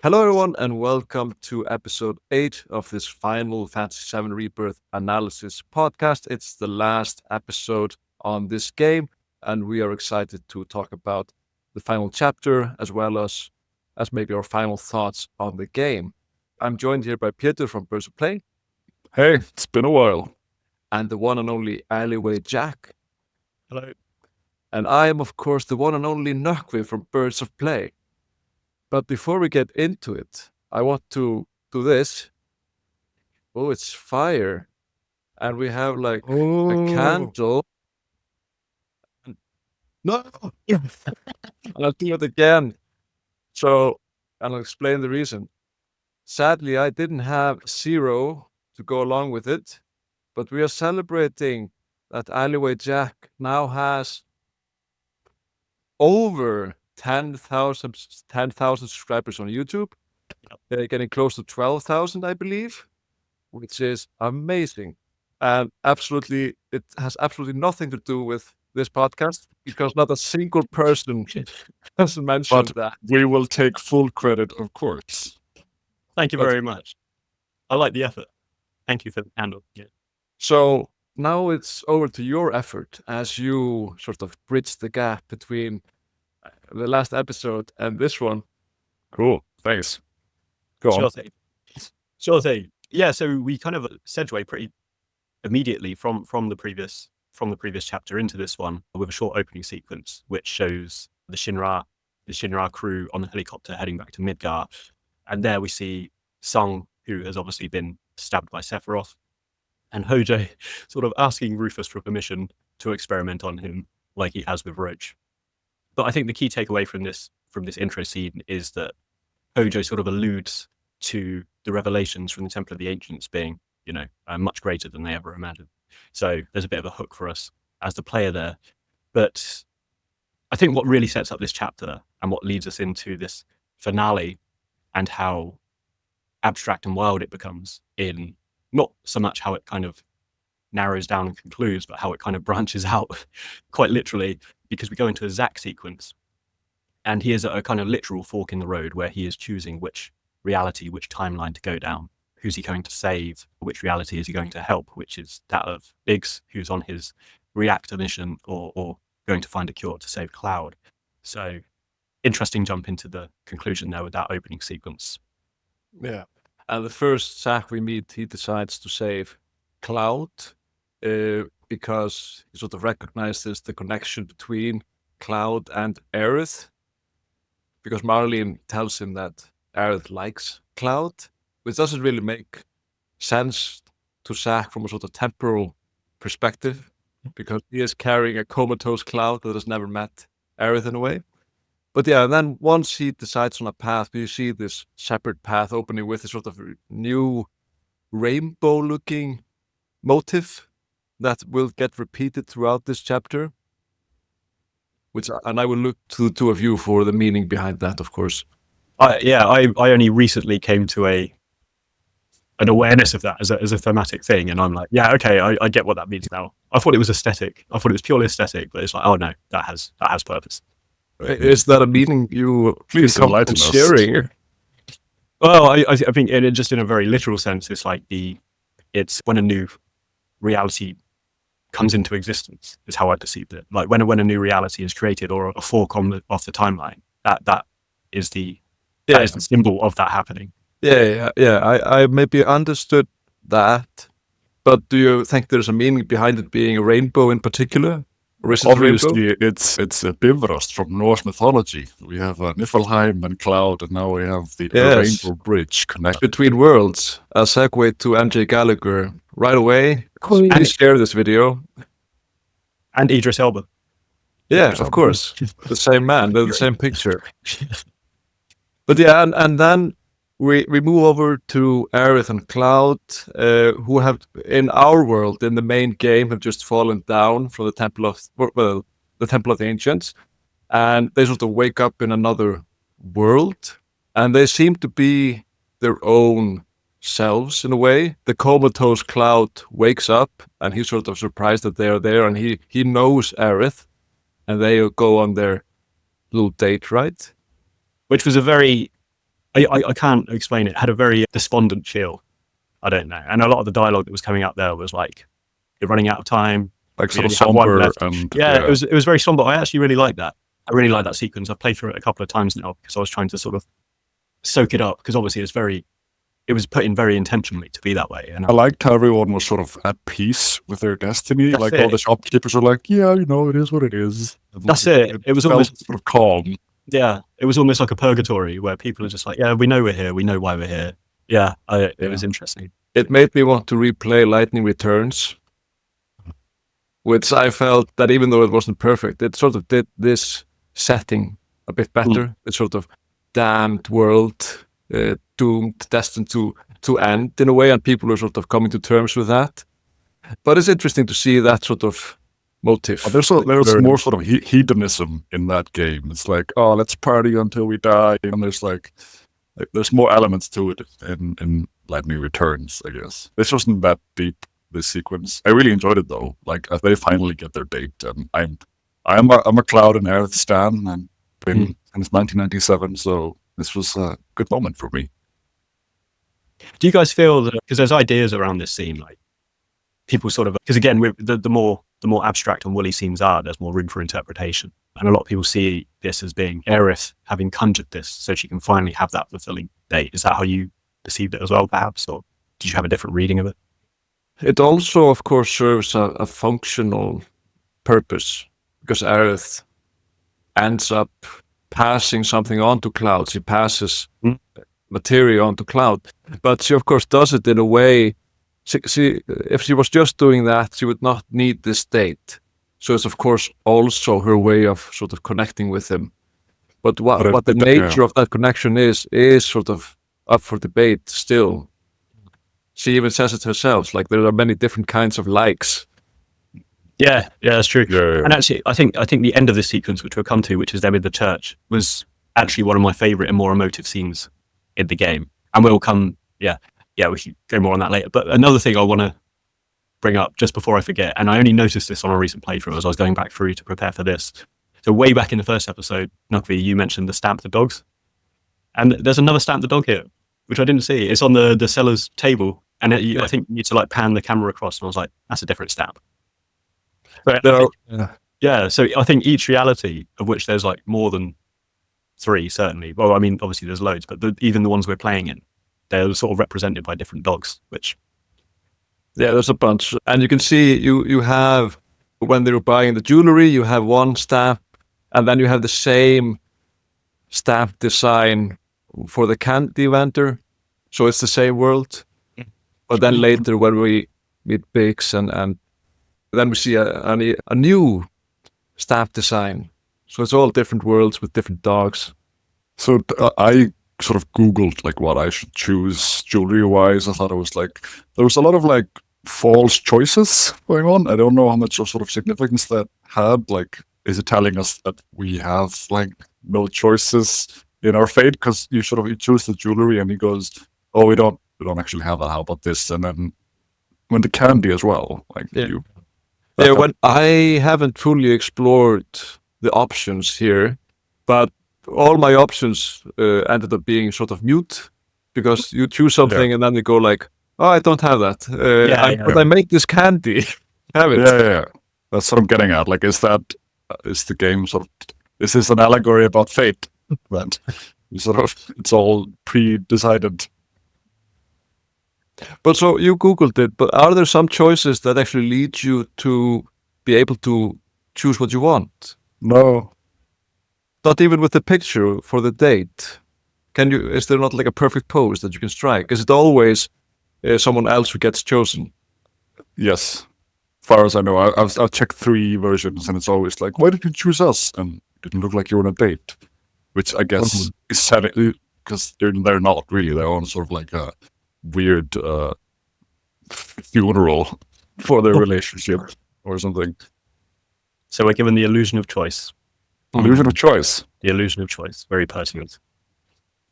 Hello, everyone, and welcome to episode 8 of this Final Fantasy VII Rebirth analysis podcast. It's the last episode on this game, and we are excited to talk about the final chapter as well as maybe our final thoughts on the game. I'm joined here by Peter from Birds of Play. Hey, it's been a while. And the one and only Alleyway Jack. Hello. And I am, of course, the one and only Nökkvi from Birds of Play. But before we get into it, I want to do this. Oh, it's fire. And we have like a candle. No! And I'll do it again. So, and I'll explain the reason. Sadly, I didn't have 0 to go along with it. But we are celebrating that Alleyway Jack now has over 10,000 subscribers on YouTube. They're getting close to 12,000, I believe, which is amazing. And it has absolutely nothing to do with this podcast because not a single person has mentioned that. We will take full credit, of course. Thank you very much. I like the effort. Thank you for the handle. Yeah. So now it's over to your effort as you sort of bridge the gap between the last episode and this one. Cool. Thanks. Go on. Sure thing. Yeah, so we kind of segue pretty immediately from the previous chapter into this one with a short opening sequence which shows the Shinra crew on the helicopter heading back to Midgar. And there we see Sung, who has obviously been stabbed by Sephiroth, and Hojo sort of asking Rufus for permission to experiment on him like he has with Roach. But I think the key takeaway from this intro scene is that Hojo sort of alludes to the revelations from the Temple of the Ancients being, much greater than they ever imagined. So there's a bit of a hook for us as the player there. But I think what really sets up this chapter and what leads us into this finale and how abstract and wild it becomes in not so much how it kind of narrows down and concludes, but how it kind of branches out quite literally, because we go into a Zack sequence and he is at a kind of literal fork in the road where he is choosing which reality, which timeline to go down. Who's he going to save? Which reality is he going to help? Which is that of Biggs, who's on his reactor mission, or going to find a cure to save Cloud. So interesting jump into the conclusion there with that opening sequence. Yeah. And the first Zack we meet, he decides to save Cloud because he sort of recognizes the connection between Cloud and Aerith. Because Marlene tells him that Aerith likes Cloud, which doesn't really make sense to Zack from a sort of temporal perspective, because he is carrying a comatose Cloud that has never met Aerith in a way. But yeah, and then once he decides on a path, you see this separate path opening with a sort of new rainbow-looking motif that will get repeated throughout this chapter. And I will look to the two of you for the meaning behind that, of course. I only recently came to an awareness of that as a thematic thing, and I'm like, yeah, okay, I get what that means now. I thought it was aesthetic. I thought it was purely aesthetic, but it's like, oh no, that has purpose. Is that a meaning you please enlighten us? Sharing? Well, I think just in a very literal sense, it's when a new reality comes into existence, is how I perceived it. Like when a new reality is created or a fork off the timeline, that is the symbol of that happening. Yeah. I maybe understood that, but do you think there's a meaning behind it being a rainbow in particular? Obviously, it's a Bifrost from Norse mythology. We have Niflheim and Cloud, and now we have the Rainbow Bridge connected between worlds. A segue to MJ Gallagher right away. Please share this video. And Idris Elba. Yeah, of course. The same man, the same picture. But yeah, and then we move over to Aerith and Cloud, who have, in our world, in the main game, have just fallen down from the Temple of the Ancients, and they sort of wake up in another world, and they seem to be their own selves in a way. The comatose Cloud wakes up, and he's sort of surprised that they are there, and he knows Aerith, and they go on their little date, right? Which was a very I can't explain it. It had a very despondent feel. I don't know. And a lot of the dialogue that was coming out there was like, you're running out of time. Like sort of somber and it was very somber. I actually really like that. I really like that sequence. I've played through it a couple of times now because I was trying to sort of soak it up, because obviously it was put in very intentionally to be that way. And I liked how everyone was sort of at peace with their destiny. Like all the shopkeepers are like, yeah, you know, it is what it is. That's it. It was almost sort of calm. Yeah, it was almost like a purgatory where people are just like, yeah, we know we're here. We know why we're here. Yeah, it was interesting. It made me want to replay Lightning Returns, which I felt that even though it wasn't perfect, it sort of did this setting a bit better. It's sort of damned world, doomed, destined to end in a way, and people are sort of coming to terms with that. But it's interesting to see that sort of motif. There's more sort of hedonism in that game. It's like, oh, let's party until we die, and there's like there's more elements to it in Lightning Returns, I guess. This wasn't that deep, this sequence. I really enjoyed it though. Like they finally get their date, and I'm a Cloud and Aerith stan, and been since 1997, so this was a good moment for me. Do you guys feel that, because there's ideas around this scene, like people sort of, because again, the more abstract and woolly scenes are, there's more room for interpretation. And a lot of people see this as being Aerith having conjured this so she can finally have that fulfilling date. Is that how you perceived it as well, perhaps? Or did you have a different reading of it? It also, of course, serves a functional purpose, because Aerith ends up passing something on to Cloud. She passes materia onto Cloud. But she, of course, does it in a way. If she was just doing that, she would not need this state. So it's, of course, also her way of sort of connecting with him. But what the nature of that connection is sort of up for debate still. She even says it herself, like there are many different kinds of likes. Yeah, that's true. Yeah. And actually, I think the end of this sequence, which we'll come to, which is them in the church, was actually one of my favorite and more emotive scenes in the game. And we'll come, we should go more on that later. But another thing I want to bring up just before I forget, and I only noticed this on a recent playthrough as I was going back through to prepare for this. So way back in the first episode, Nukvi, you mentioned the stamp the dogs. And there's another stamp the dog here, which I didn't see. It's on the seller's table. And I think you need to like pan the camera across. And I was like, that's a different stamp. But so I think each reality, of which there's like more than 3, certainly. Well, I mean, obviously there's loads, but even the ones we're playing in, they're sort of represented by different dogs, which... Yeah, there's a bunch. And you can see you have, when they were buying the jewelry, you have one stamp, and then you have the same stamp design for the candy vendor. So it's the same world. But then later when we meet Biggs and then we see a new stamp design. So it's all different worlds with different dogs. So I sort of Googled like what I should choose jewelry wise. I thought it was like, there was a lot of like false choices going on. I don't know how much sort of significance that had. Like, is it telling us that we have like no choices in our fate? Because you choose the jewelry and he goes, oh, we don't actually have that. How about this? And then when the candy as well, like when I haven't fully explored the options here, but all my options ended up being sort of mute, because you choose something and then they go like, oh, I don't have that. But I make this candy. Have it. Yeah. That's what I'm getting at. Like, is the game sort of, is this an allegory about fate? That it's all pre-decided. But so you Googled it, but are there some choices that actually lead you to be able to choose what you want? No. Not even with the picture for the date. Is there not like a perfect pose that you can strike? Is it always someone else who gets chosen? Yes. As far as I know, I've checked 3 versions and it's always like, why did you choose us? And it didn't look like you were on a date. Which I guess is sad, because they're not really. They're on sort of like a weird funeral for their relationship or something. So we're given the illusion of choice. Illusion of choice. The illusion of choice. Very pertinent.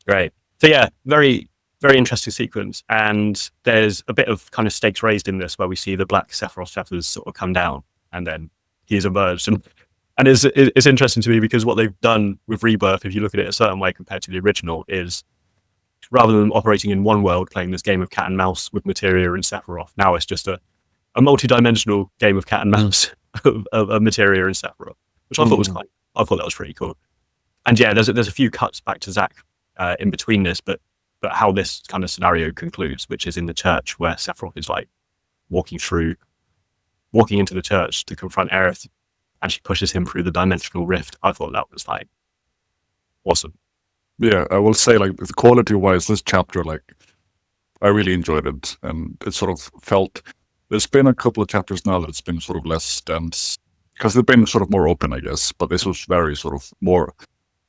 Great. So yeah, very, very interesting sequence. And there's a bit of kind of stakes raised in this where we see the black Sephiroth shadows sort of come down and then he's emerged. And it's interesting to me because what they've done with Rebirth, if you look at it a certain way compared to the original, is rather than operating in one world, playing this game of cat and mouse with materia and Sephiroth. Now it's just a multi-dimensional game of cat and mouse of materia and Sephiroth, which I thought was I thought that was pretty cool. And yeah, there's a few cuts back to Zack in between this, but how this kind of scenario concludes, which is in the church where Sephiroth is like walking into the church to confront Aerith, and she pushes him through the dimensional rift. I thought that was like awesome. Yeah, I will say, like, quality-wise, this chapter, like, I really enjoyed it, and it sort of felt. There's been a couple of chapters now that it's been sort of less dense, because they've been sort of more open, I guess. But this was very sort of more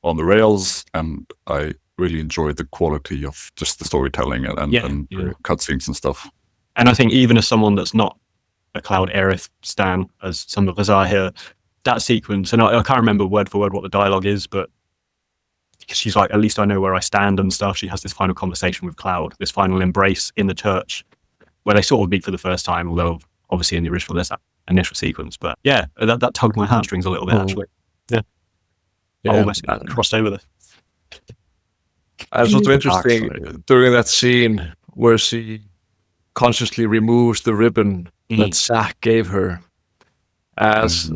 on the rails, and I really enjoyed the quality of just the storytelling and cutscenes and stuff. And I think even as someone that's not a Cloud Aerith stan, as some of us are here, that sequence, and I can't remember word for word what the dialogue is, but she's like, at least I know where I stand and stuff. She has this final conversation with Cloud, this final embrace in the church, where they sort of meet for the first time, although obviously in the original there's that initial sequence. But yeah, that tugged my heartstrings a little bit, actually. Yeah. I almost crossed over this. It's also interesting during that scene where she consciously removes the ribbon that Zack gave her, as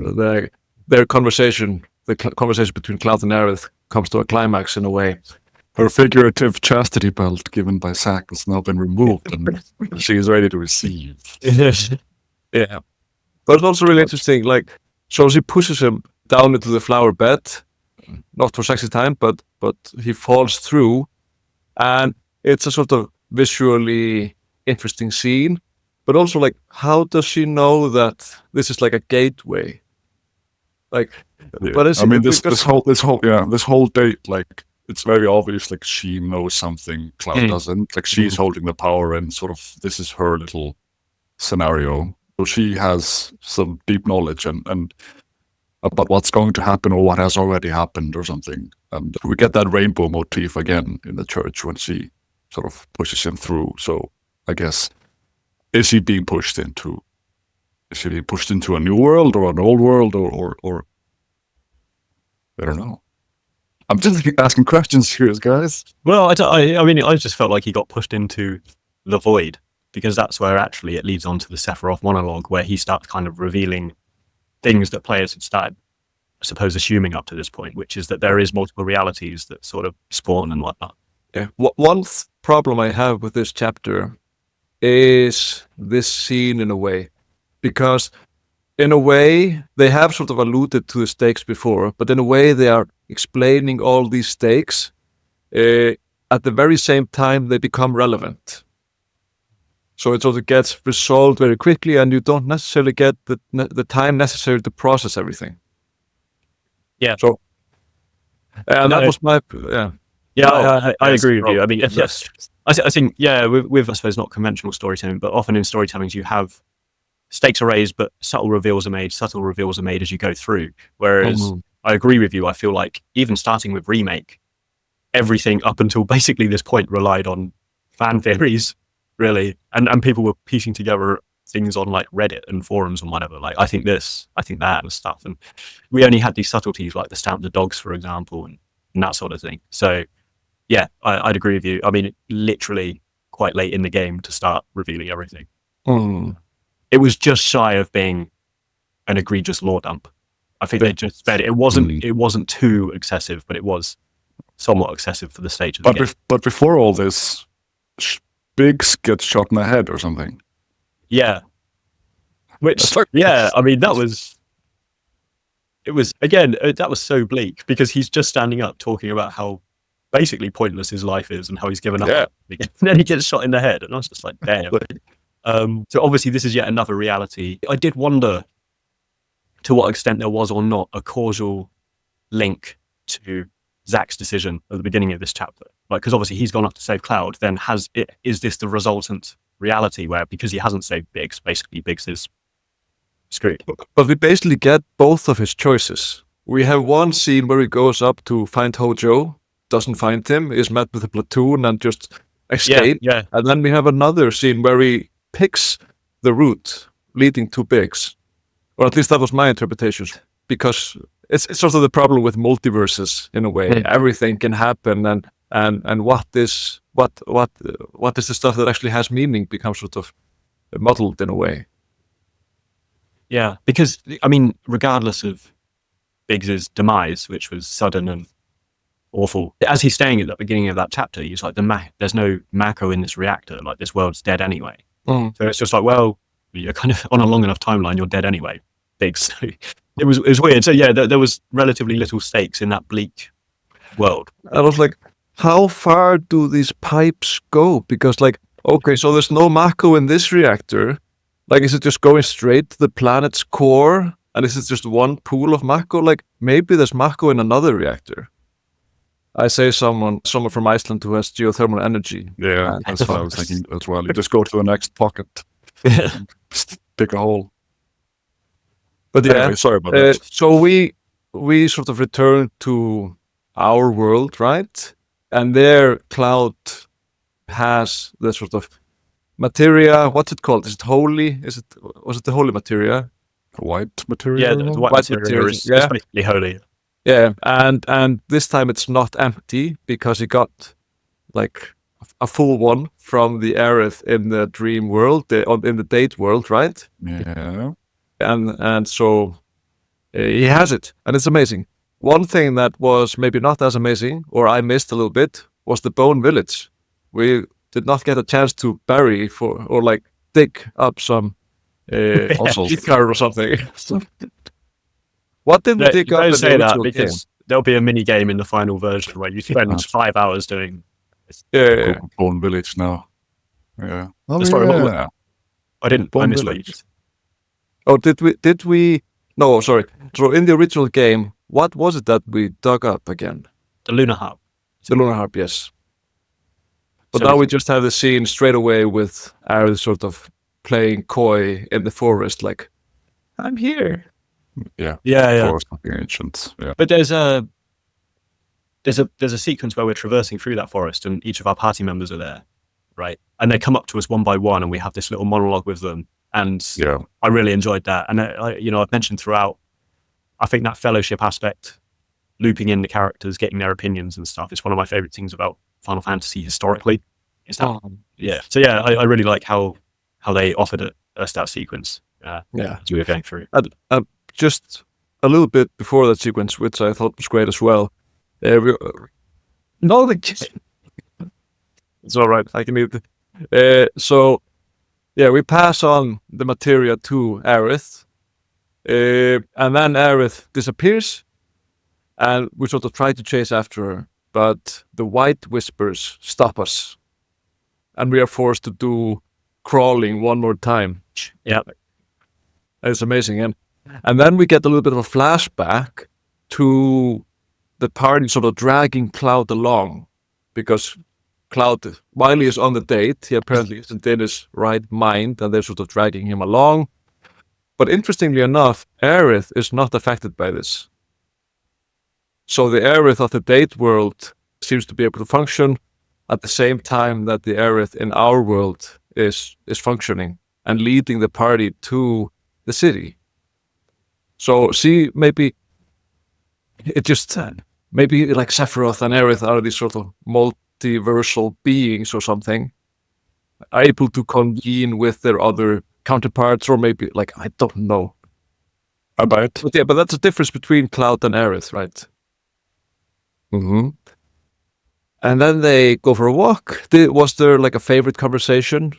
their conversation, the conversation between Cloud and Aerith comes to a climax in a way. Her figurative chastity belt given by Zack has now been removed, and she is ready to receive. Yeah, but it's also really interesting. Like, so she pushes him down into the flower bed, not for sexy time, but he falls through, and it's a sort of visually interesting scene. But also, like, how does she know that this is like a gateway? Like, but I mean, this whole date, like, it's very obvious, like, she knows something Cloud doesn't. Like, she's holding the power, and sort of this is her little scenario. So she has some deep knowledge and about what's going to happen or what has already happened or something. And we get that rainbow motif again in the church when she sort of pushes him through. So I guess, is he being pushed into a new world or an old world or I don't know. I'm just asking questions here, guys. Well, I mean, I just felt like he got pushed into the void, because that's where actually it leads on to the Sephiroth monologue, where he starts kind of revealing things that players had started, I suppose, assuming up to this point, which is that there is multiple realities that sort of spawn and whatnot. Yeah. One problem I have with this chapter is this scene in a way, because in a way they have sort of alluded to the stakes before, but in a way they are explaining all these stakes at the very same time they become relevant. So it sort of gets resolved very quickly, and you don't necessarily get the time necessary to process everything. Yeah. So, and that was my I agree with you. I mean, yes, I think with I suppose not conventional storytelling, but often in storytellings you have stakes are raised, but subtle reveals are made as you go through. Whereas I agree with you. I feel like even starting with Remake, everything up until basically this point relied on fan theories, really, and people were piecing together things on like Reddit and forums and whatever. Like, I think this, I think that, and stuff. And we only had these subtleties like the stamp the dogs, for example, and that sort of thing. So yeah, I'd agree with you. I mean, literally quite late in the game to start revealing everything. It was just shy of being an egregious lore dump. I think they just sped it. It wasn't too excessive, but it was somewhat excessive for the stage of the game. But before all this, Biggs gets shot in the head or something. Yeah. Which, yeah, I mean, that was so bleak, because he's just standing up talking about how basically pointless his life is and how he's given up. Yeah. And then he gets shot in the head, and I was just like, damn. So obviously this is yet another reality. I did wonder to what extent there was or not a causal link to Zack's decision at the beginning of this chapter. Like, because obviously he's gone off to save Cloud, then is this the resultant reality where, because he hasn't saved Biggs, basically Biggs is screwed? But we basically get both of his choices. We have one scene where he goes up to find Hojo, doesn't find him, is met with a platoon and just escape. Yeah. And then we have another scene where he picks the route leading to Biggs. Or at least that was my interpretation. Because it's sort of the problem with multiverses in a way. Everything can happen, and and what is the stuff that actually has meaning becomes sort of muddled in a way. Yeah, because I mean, regardless of Biggs's demise, which was sudden and awful, as he's saying at the beginning of that chapter, he's like, there's no Mako in this reactor. Like, this world's dead anyway. So it's just like, well, you're kind of on a long enough timeline, you're dead anyway, Biggs. So it was weird. So yeah, there was relatively little stakes in that bleak world. I was like, how far do these pipes go? Because like, okay, so there's no Mako in this reactor. Like, is it just going straight to the planet's core? And is it just one pool of Mako? Like, maybe there's Mako in another reactor. I say someone from Iceland who has geothermal energy. Yeah, that's what I was thinking as well. You just go to the next pocket, just dig a hole. But yeah, anyway, sorry about that. So we sort of return to our world, right? And there, Cloud has the sort of materia. What's it called? Is it holy? Was it the holy materia? White material? Yeah, the white material is basically holy. Yeah, and this time it's not empty because he got like a full one from the Aerith in the dream world, in the date world, right? Yeah. And so he has it, and it's amazing. One thing that was maybe not as amazing, or I missed a little bit, was the Bone Village. We did not get a chance to bury or like dig up some card or something. What did we dig up? Don't say that game? because there'll be a mini game in the final version where you spend 5 hours doing. Yeah. Bone Village now. Yeah. Oh, yeah. I didn't. Bone I misread. Village. Oh, did we? No, sorry. So in the original game, what was it that we dug up again? The Lunar Harp. The Lunar Harp, yes. But So now we just have the scene straight away with Aerith sort of playing coy in the forest, like, I'm here. Yeah. Yeah. Forest fucking ancient. Yeah. But there's a sequence where we're traversing through that forest and each of our party members are there, right? And they come up to us one by one and we have this little monologue with them. And Yeah. I really enjoyed that. And I've mentioned throughout, I think that fellowship aspect, looping in the characters, getting their opinions and stuff, is one of my favorite things about Final Fantasy historically. Is that, yeah. So yeah, I really like how they offered us that sequence. Yeah. As we were going through. Just a little bit before that sequence, which I thought was great as well. No, it's all right. I can leave it. So, yeah, we pass on the materia to Aerith, and then Aerith disappears, and we sort of try to chase after her, but the white whispers stop us, and we are forced to do crawling one more time. Yeah, it's amazing, and then we get a little bit of a flashback to the party sort of dragging Cloud along, because Cloud, while he is on the date, he apparently isn't in his right mind, and they're sort of dragging him along. But interestingly enough, Aerith is not affected by this. So the Aerith of the date world seems to be able to function at the same time that the Aerith in our world is functioning and leading the party to the city. So see, maybe it just maybe like Sephiroth and Aerith are these sort of multiversal beings or something, able to convene with their other counterparts, or maybe like I don't know about. But yeah, but that's the difference between Cloud and Aerith, right? Mm-hmm. And then they go for a walk. Was there like a favorite conversation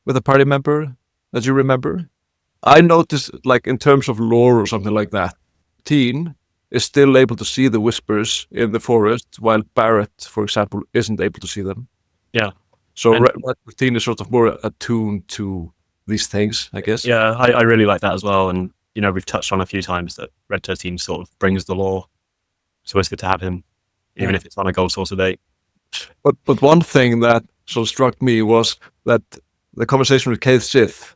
with a party member that you remember? I noticed, like in terms of lore or something like that, Teen is still able to see the whispers in the forest, while Barrett, for example, isn't able to see them. Yeah. So Teen is sort of more attuned to these things, I guess. Yeah, I really like that as well. And, we've touched on a few times that Red 13 sort of brings the lore. So it's good to have him, even if it's on a Gold Saucer date. But one thing that sort of struck me was that the conversation with Kate Sith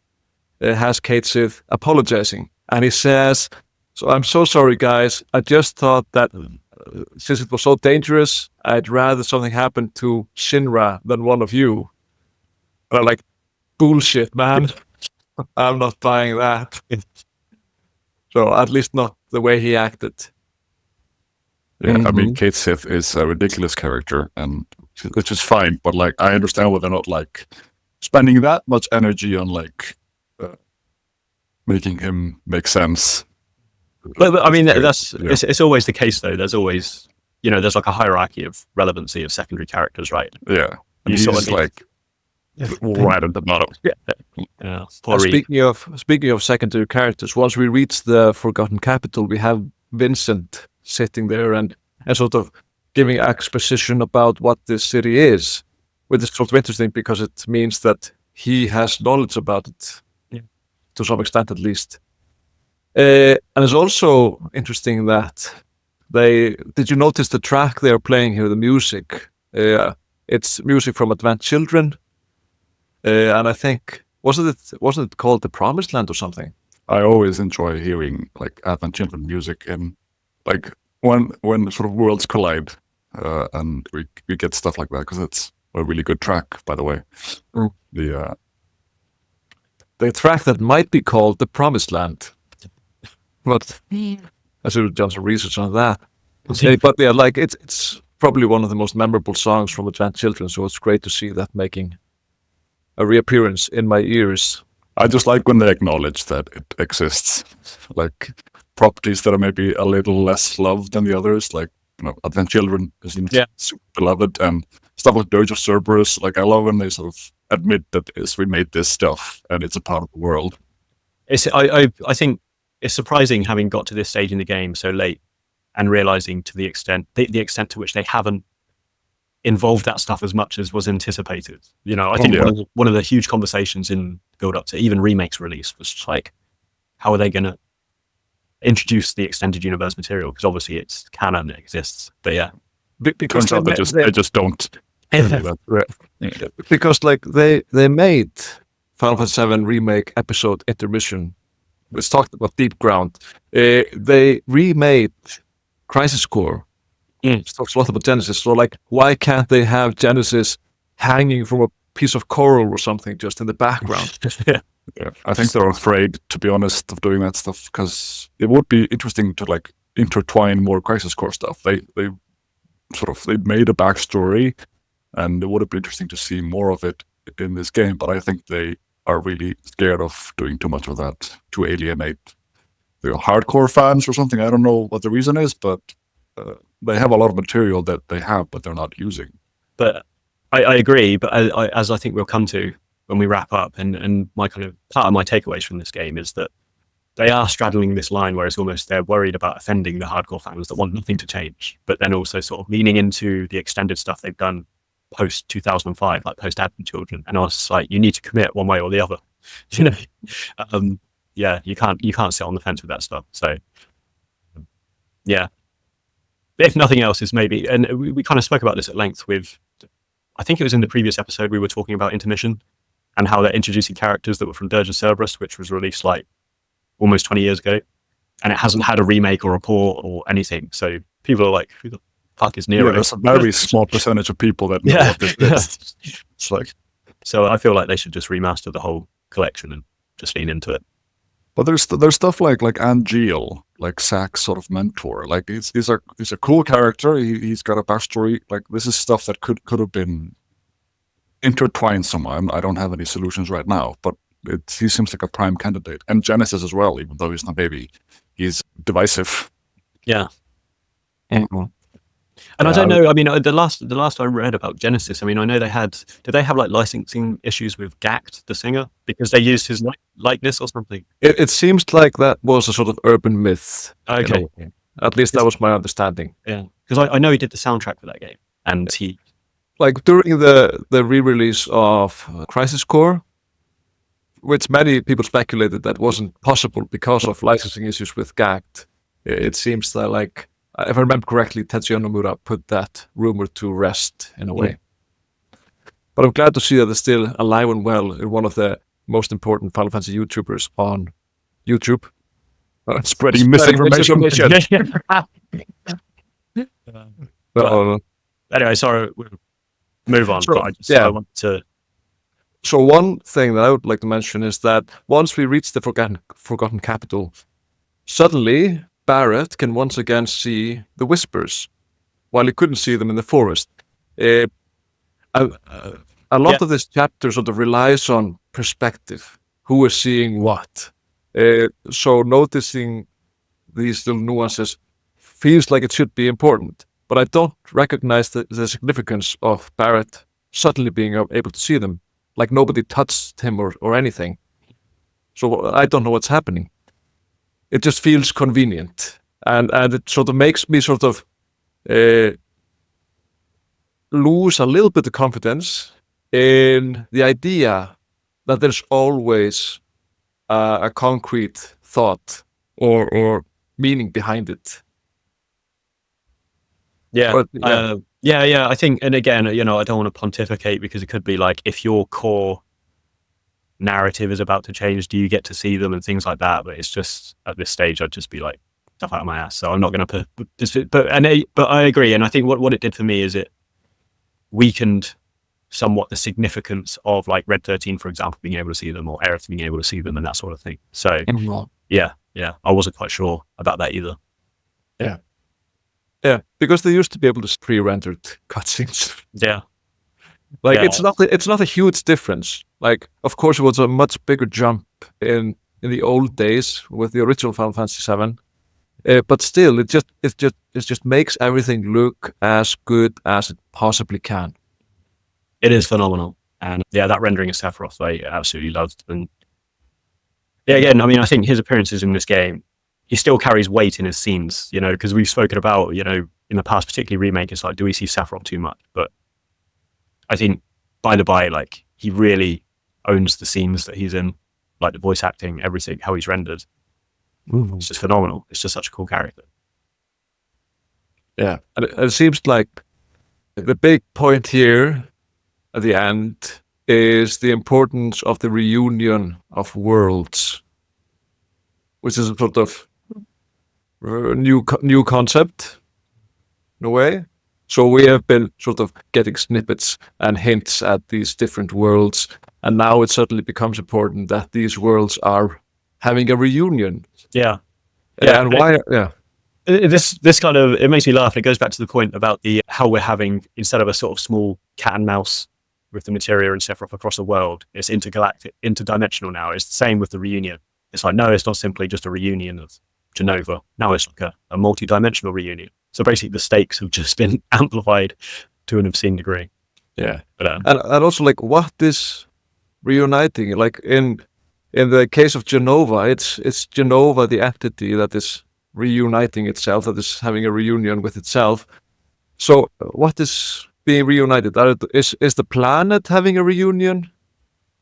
has Kate Sith apologizing. And he says, so I'm so sorry, guys. I just thought that since it was so dangerous, I'd rather something happened to Shinra than one of you. And I'm like, bullshit, man. I'm not buying that. So at least not the way he acted. Yeah, I mean, Kate Sith is a ridiculous character, and which is fine. But like, I understand why they're not like spending that much energy on like making him make sense. But I mean, it's always the case though. There's always, there's like a hierarchy of relevancy of secondary characters, right? Yeah, and You he's sort of need- like right at the bottom. Yeah. And speaking of secondary characters, once we reach the Forgotten Capital, we have Vincent sitting there and sort of giving exposition about what this city is, which is sort of interesting because it means that he has knowledge about it, to some extent at least. And it's also interesting that did you notice the track they are playing here, the music? It's music from Advent Children, and I think wasn't it called The Promised Land or something? I always enjoy hearing like Advent Children music, and like when sort of worlds collide, and we get stuff like that, because it's a really good track, by the way. The track that might be called The Promised Land. But I should have done some research on that. But yeah, like it's probably one of the most memorable songs from Advent Children, so it's great to see that making a reappearance in my ears. I just like when they acknowledge that it exists, like properties that are maybe a little less loved than the others, like Advent Children is super beloved, and stuff like Dirge of Cerberus. Like I love when they sort of admit that we made this stuff and it's a part of the world. I think it's surprising having got to this stage in the game so late and realizing to the extent to which they haven't involved that stuff as much as was anticipated. I think one of the huge conversations in build up to even Remake's release was just like, how are they going to introduce the extended universe material? Because obviously it's canon, it exists. But yeah, because they just don't. Because like they made Final Fantasy VII Remake episode Intermission, which talked about Deep Ground. They remade Crisis Core. It talks a lot about Genesis. So like, why can't they have Genesis hanging from a piece of coral or something just in the background? Yeah, I think they're afraid, to be honest, of doing that stuff, because it would be interesting to like intertwine more Crisis Core stuff. They made a backstory, and it would have been interesting to see more of it in this game. But I think they are really scared of doing too much of that to alienate the hardcore fans or something. I don't know what the reason is, but they have a lot of material that they have, but they're not using. But I agree. But as I think we'll come to when we wrap up, and my kind of part of my takeaways from this game is that they are straddling this line where it's almost they're worried about offending the hardcore fans that want nothing to change, but then also sort of leaning into the extended stuff they've done post 2005, like post Advent Children. And I was like, you need to commit one way or the other. Yeah, you can't sit on the fence with that stuff. So yeah, if nothing else is maybe, and we kind of spoke about this at length with, I think it was in the previous episode we were talking about Intermission and how they're introducing characters that were from Dirge of Cerberus, which was released like almost 20 years ago, and it hasn't had a remake or a port or anything. So people are like, who the fuck is Nero? Yeah, there's a very small percentage of people that know what this is. It's like, so I feel like they should just remaster the whole collection and just lean into it. But there's stuff like Angeal, like Zack's sort of mentor. Like he's a cool character. He's got a backstory. Like this is stuff that could have been intertwined somehow. I don't have any solutions right now, but he seems like a prime candidate. And Genesis as well, even though he's not baby, he's divisive. Yeah. And I don't know. I mean, the last I read about Genesis, I mean, I know did they have like licensing issues with Gact, the singer, because they used his likeness or something? It seems like that was a sort of urban myth. Okay. At least that was my understanding. Yeah. Because I know he did the soundtrack for that game, and he, like during the re-release of Crisis Core, which many people speculated that wasn't possible because of licensing issues with Gact. It seems that, like, if I remember correctly, Tetsuya Nomura put that rumor to rest in a way. But I'm glad to see that it's still alive and well in one of the most important Final Fantasy YouTubers on YouTube. Spreading misinformation. Anyway, sorry, we'll move on. Sure. But I want to. So one thing that I would like to mention is that once we reach the Forgotten Capital, suddenly Barrett can once again see the whispers, while he couldn't see them in the forest. A lot of this chapter sort of relies on perspective. Who is seeing what? So noticing these little nuances feels like it should be important, but I don't recognize the significance of Barrett suddenly being able to see them, like nobody touched him or anything. So I don't know what's happening. It just feels convenient, and it sort of makes me sort of lose a little bit of confidence in the idea that there's always a concrete thought or meaning behind it. Yeah. But, Yeah. I think, and again, I don't want to pontificate, because it could be like, if your core narrative is about to change, do you get to see them and things like that? But it's just, at this stage, I'd just be like, stuff out of my ass. So I'm not going to put this, but I agree. And I think what it did for me is it weakened somewhat the significance of like Red 13, for example, being able to see them, or Aerith being able to see them, and that sort of thing. So yeah, I wasn't quite sure about that either. Yeah, because they used to be able to pre-rendered cutscenes. Yeah. Like it's not a huge difference. Like, of course, it was a much bigger jump in the old days with the original Final Fantasy VII, but still, it just makes everything look as good as it possibly can. It is phenomenal, and that rendering of Sephiroth I absolutely loved. And again, I mean, I think his appearances in this game, he still carries weight in his scenes, because we've spoken about, in the past, particularly Remake, it's like, do we see Sephiroth too much? But I think, by the by, like, he really owns the scenes that he's in, like the voice acting, everything, how he's rendered. It's just phenomenal. It's just such a cool character. Yeah, and it seems like the big point here at the end is the importance of the reunion of worlds, which is a sort of new concept in a way. So we have been sort of getting snippets and hints at these different worlds, and now it suddenly becomes important that these worlds are having a reunion. Yeah. And why? This kind of, it makes me laugh. It goes back to the point about how we're having, instead of a sort of small cat and mouse with the materia and Sephiroth across the world, it's intergalactic, interdimensional now. It's the same with the reunion. It's like, no, it's not simply just a reunion of Genova. Now it's like a multi-dimensional reunion. So basically the stakes have just been amplified to an obscene degree. Yeah. But, and also, like, what is reuniting? Like in the case of Genova, it's Genova, the entity, that is reuniting itself, that is having a reunion with itself. So what is being reunited? Is the planet having a reunion?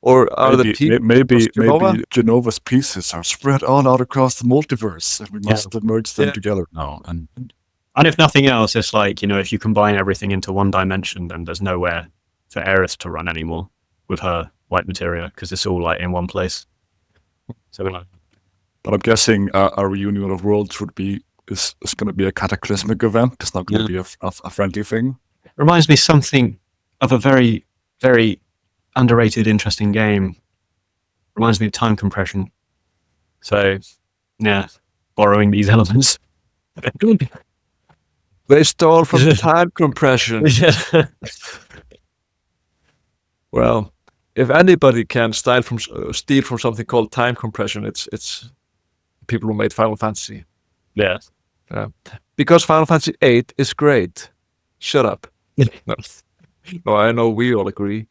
Or are the people maybe Genova? Genova's pieces are spread all out across the multiverse, and we must merge them together now. And if nothing else, it's like, if you combine everything into one dimension, then there's nowhere for Aerith to run anymore with her white materia, because it's all like in one place. So but I'm guessing a reunion of worlds is going to be a cataclysmic event. It's not going to be a friendly thing. Reminds me something of a very, very underrated, interesting game. Reminds me of time compression. So, yeah, borrowing these elements. They stole from time compression. Well, if anybody can steal from something called time compression, it's people who made Final Fantasy. Yeah. Because Final Fantasy VIII is great. Shut up. No, I know we all agree.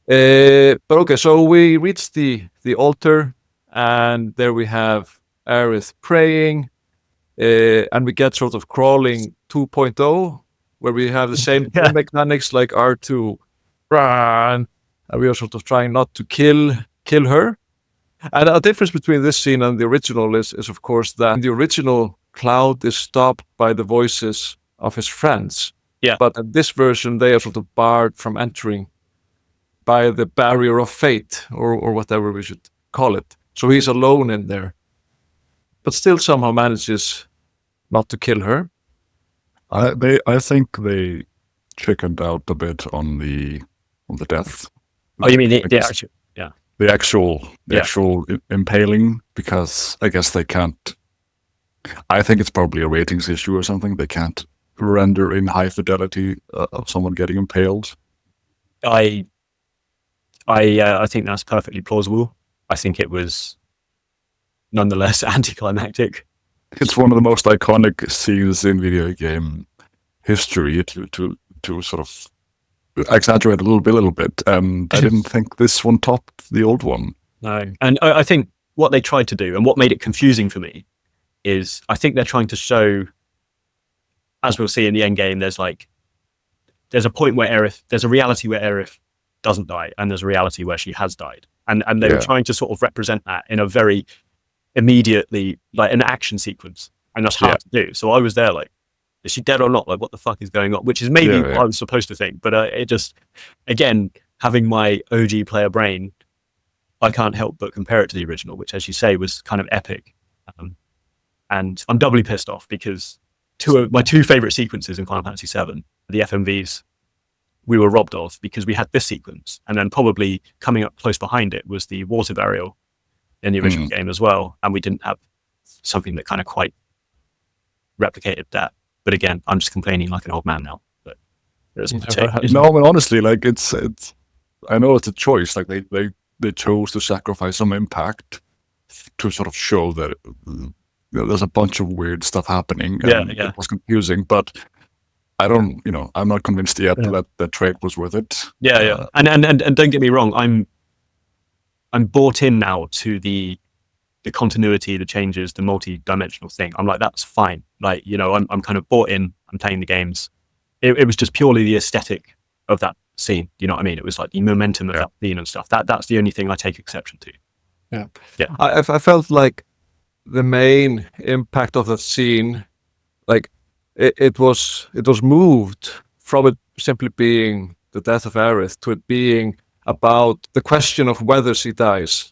But okay, so we reach the altar, and there we have Aerith praying, and we get sort of crawling 2.0, where we have the same mechanics like R2 run, and we are sort of trying not to kill her. And a difference between this scene and the original is of course that in the original, Cloud is stopped by the voices of his friends. Yeah. But in this version, they are sort of barred from entering by the barrier of fate, or whatever we should call it. So he's alone in there, but still somehow manages not to kill her. I think they chickened out a bit on the death. Oh, you mean the actual actual impaling, because I guess they can't I think it's probably a ratings issue or something. They can't render in high fidelity of someone getting impaled. I think that's perfectly plausible. I think it was nonetheless anticlimactic. It's one of the most iconic scenes in video game history to sort of exaggerate a little bit. And I didn't think this one topped the old one. No. And I think what they tried to do and what made it confusing for me is I think they're trying to show, as we'll see in the end game, there's a point where there's a reality where Aerith doesn't die, and there's a reality where she has died. And they were trying to sort of represent that in a very immediately, like an action sequence. And that's hard to do. So I was there like, is she dead or not? Like, what the fuck is going on? Which is maybe what I was supposed to think. But it just, again, having my OG player brain, I can't help but compare it to the original, which, as you say, was kind of epic. And I'm doubly pissed off because my two favorite sequences in Final Fantasy VII, the FMVs, we were robbed of because we had this sequence. And then probably coming up close behind it was the water burial in the original game as well. And we didn't have something that kind of quite replicated that. But again, I'm just complaining like an old man now. But no, I mean, honestly, like it's. I know it's a choice. Like they chose to sacrifice some impact to sort of show that there's a bunch of weird stuff happening. And it was confusing, but I don't. I'm not convinced yet that the trade was worth it. And don't get me wrong, I'm bought in now to the continuity, the changes, the multi-dimensional thing. I'm like, that's fine. Like, I'm kind of bought in. I'm playing the games. It was just purely the aesthetic of that scene. You know what I mean? It was like the momentum of that scene and stuff. That's the only thing I take exception to. Yeah. I felt like the main impact of the scene, like it was moved from it simply being the death of Aerith to it being about the question of whether she dies.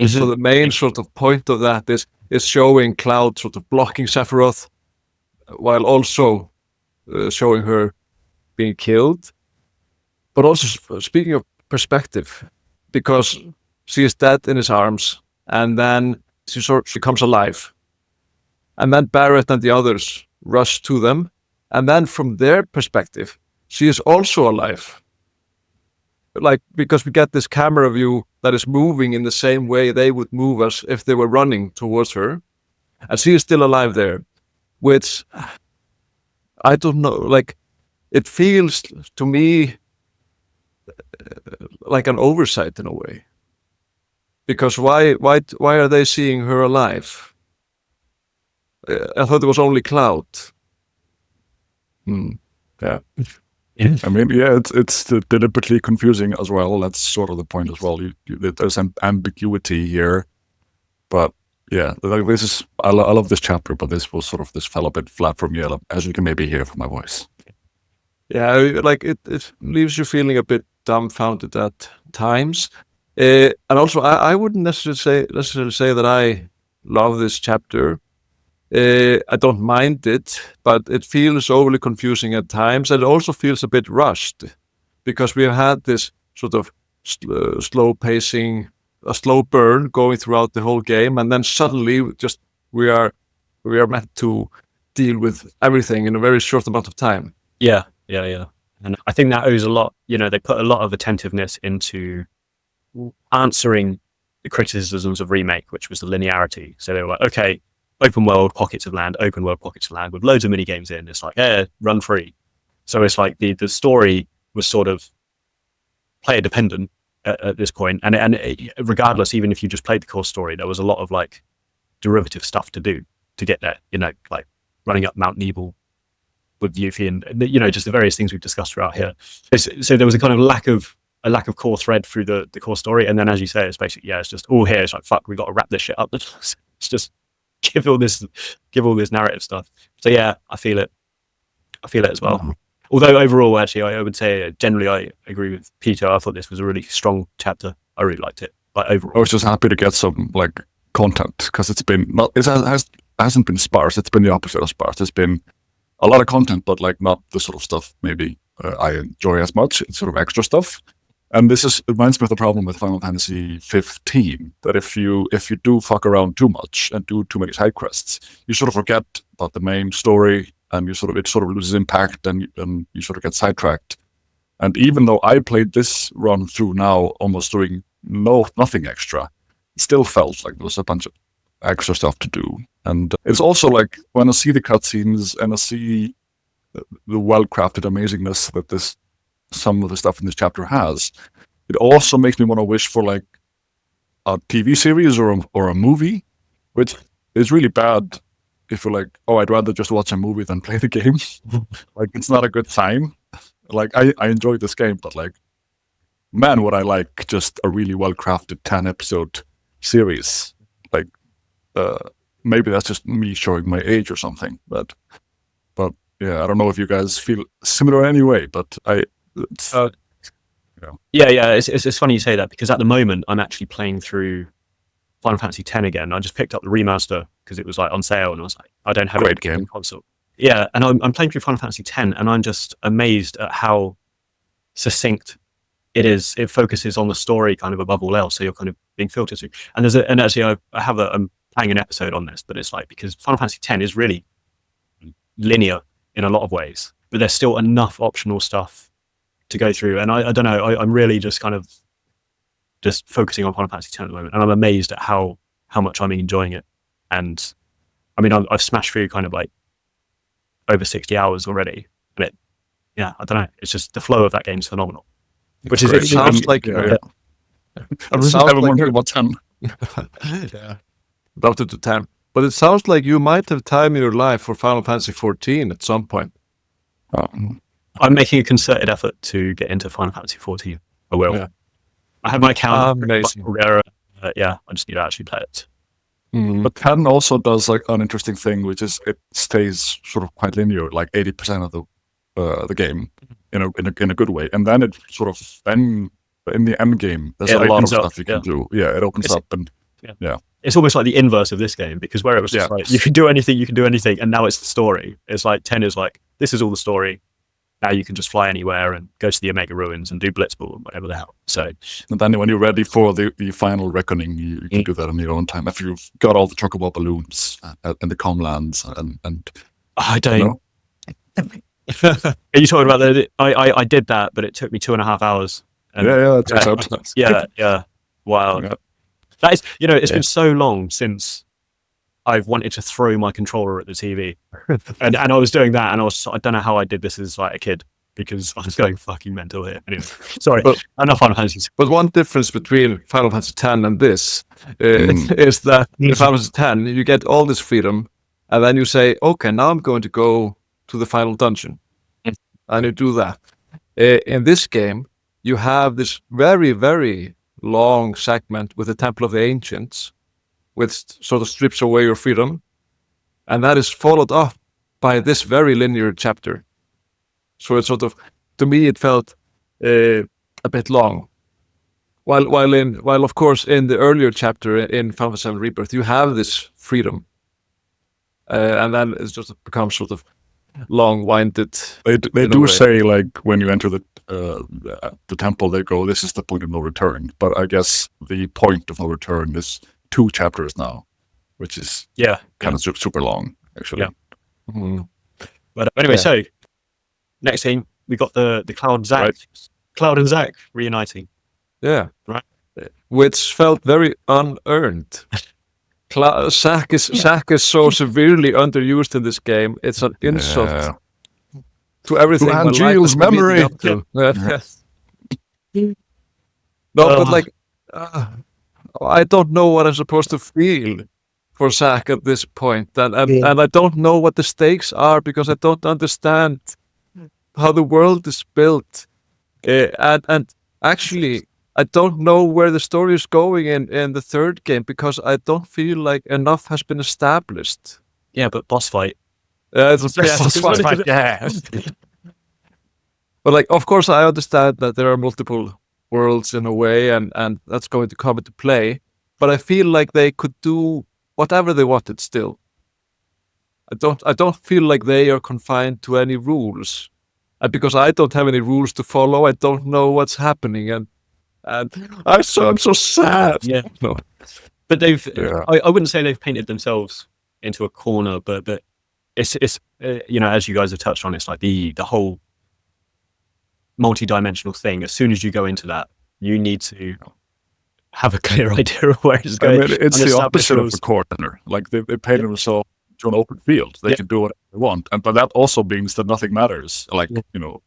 So the main sort of point of that is showing Cloud sort of blocking Sephiroth, while also showing her being killed. But also speaking of perspective, because she is dead in his arms, and then she comes alive, and then Barrett and the others rush to them, and then from their perspective, she is also alive. Like, because we get this camera view that is moving in the same way they would move us if they were running towards her. And she is still alive there, which, I don't know, like, it feels to me like an oversight in a way. Because why are they seeing her alive? I thought it was only Cloud. Yeah. I mean, it's deliberately confusing as well. That's sort of the point as well. There's an ambiguity here, but like this is. I love this chapter, but this fell a bit flat for me, as you can maybe hear from my voice. Yeah, like it leaves you feeling a bit dumbfounded at times, and also I wouldn't necessarily say that I love this chapter. I don't mind it, but it feels overly confusing at times, and it also feels a bit rushed, because we have had this sort of slow pacing, a slow burn going throughout the whole game, and then suddenly we are meant to deal with everything in a very short amount of time. Yeah. And I think that owes a lot. They put a lot of attentiveness into answering the criticisms of Remake, which was the linearity. So they were like, okay, open world pockets of land with loads of mini games in. It's like, run free. So it's like the story was sort of player dependent at this point, and regardless, even if you just played the core story, there was a lot of like derivative stuff to do to get there. Like running up Mount Nebel with Yuffie, and just the various things we've discussed throughout here. So there was a kind of lack of core thread through the core story, and then, as you say, it's basically it's just all here. It's like, fuck, we got to wrap this shit up. It's just give all this narrative stuff. So yeah, I feel it as well. Mm-hmm. Although overall, actually, I would say generally I agree with Peter. I thought this was a really strong chapter. I really liked it. Like overall, I was just happy to get some like content, because it's been hasn't been sparse. It's been the opposite of sparse. It's been a lot of content, but like not the sort of stuff maybe I enjoy as much. It's sort of extra stuff. And it reminds me of the problem with Final Fantasy 15, that if you do fuck around too much and do too many side quests, you sort of forget about the main story, and it sort of loses impact, and you sort of get sidetracked. And even though I played this run through now almost doing nothing extra, it still felt like there was a bunch of extra stuff to do. And it's also like when I see the cutscenes and I see the well-crafted amazingness that some of the stuff in this chapter has, it also makes me want to wish for like a TV series or a movie, which is really bad if you're like, oh, I'd rather just watch a movie than play the game. Like, it's not a good sign. Like, I enjoyed this game, but like, man, would I like just a really well-crafted 10-episode series. Like, maybe that's just me showing my age or something, but yeah, I don't know if you guys feel similar anyway, but it's funny you say that, because at the moment I'm actually playing through Final Fantasy X again. I just picked up the remaster because it was like on sale, and I was like, I don't have Great a game console. Yeah, and I'm playing through Final Fantasy X, and I'm just amazed at how succinct it is. It focuses on the story kind of above all else, so you're kind of being filtered through. And I'm playing an episode on this, but it's like, because Final Fantasy X is really linear in a lot of ways, but there's still enough optional stuff to go through. And I don't know, I'm really just kind of just focusing on Final Fantasy X at the moment, and I'm amazed at how much I'm enjoying it. And I mean, I've smashed through kind of like over 60 hours already, and I don't know, it's just the flow of that game is phenomenal. Which is, it sounds like I sounds haven't like wondered about 10. yeah, about to 10. But it sounds like you might have time in your life for Final Fantasy 14 at some point. I'm making a concerted effort to get into Final Fantasy 14. I will. Yeah. I have my account. Amazing. Yeah, I just need to actually play it. Mm-hmm. But 10 also does like an interesting thing, which is it stays sort of quite linear, like 80% of the game in a good way, and then it sort of in the end game there's a lot of stuff you can do. Yeah, it opens up, and yeah. It's almost like the inverse of this game, because where it was just like, you can do anything, and now it's the story. It's like 10 is like, this is all the story. Now you can just fly anywhere and go to the Omega Ruins and do Blitzball and whatever the hell. So, and then when you're ready for the final reckoning, you can do that in your own time after you've got all the chocobo balloons and the comlands and I don't. Are you talking about that? I did that, but it took me 2.5 hours. And it checks out. Yeah. Wow. Yeah. That is, it's been so long since I've wanted to throw my controller at the TV, and I was doing that, and I don't know how I did this as like a kid, because I was going fucking mental here. Anyway, sorry, enough Final Fantasy. But one difference between Final Fantasy X and this is that in Final Fantasy X you get all this freedom, and then you say, okay, now I'm going to go to the final dungeon, and you do that. In this game, you have this very, very long segment with the Temple of the Ancients, which sort of strips away your freedom, and that is followed up by this very linear chapter. So it sort of, to me, it felt a bit long. While of course in the earlier chapter in Final Fantasy VII Rebirth, you have this freedom, and then it just becomes sort of long-winded. They do say, like, when you enter the temple, they go, this is the point of no return. But I guess the point of no return is 2 chapters now, which is kind of super long, actually. Yeah. Mm-hmm. But anyway, so next thing, we got the Cloud and Zack. Right. Cloud and Zack reuniting. Yeah. Right. Which felt very unearned. Zack is so severely underused in this game. It's an insult to everything. To Angeal's memory. But like, I don't know what I'm supposed to feel for Zack at this point, and I don't know what the stakes are, because I don't understand how the world is built, and actually I don't know where the story is going in the third game, because I don't feel like enough has been established. Yeah, but boss fight. It's a boss fight. Yeah. But like, of course, I understand that there are multiple worlds in a way, and that's going to come into play. But I feel like they could do whatever they wanted still. I don't feel like they are confined to any rules. And because I don't have any rules to follow, I don't know what's happening. And And I'm so sad. Yeah. No. But they've, Yeah. I wouldn't say they've painted themselves into a corner, but it's as you guys have touched on, it's like the whole multi-dimensional thing. As soon as you go into that, you need to have a clear idea of where it's going. I mean, it's and the establish opposite of rules. a corner. Like they painted themselves to an open field. They can do whatever they want, but that also means that nothing matters. Like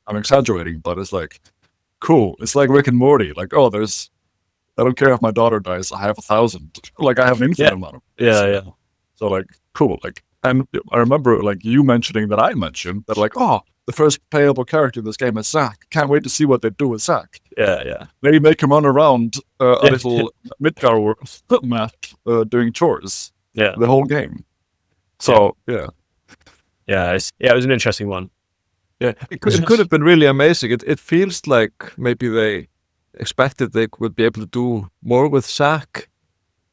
I'm exaggerating, but it's like cool. It's like Rick and Morty. Like I don't care if my daughter dies. I have 1,000. Like I have an infinite amount of. So like cool. Like and I remember like you mentioning that I mentioned that like the first playable character in this game is Zack. Can't wait to see what they do with Zack. Yeah. They make him run around a little Midgar map doing chores. Yeah. The whole game. So yeah, it was an interesting one. Yeah, it could have been really amazing. It feels like maybe they expected they would be able to do more with Zack,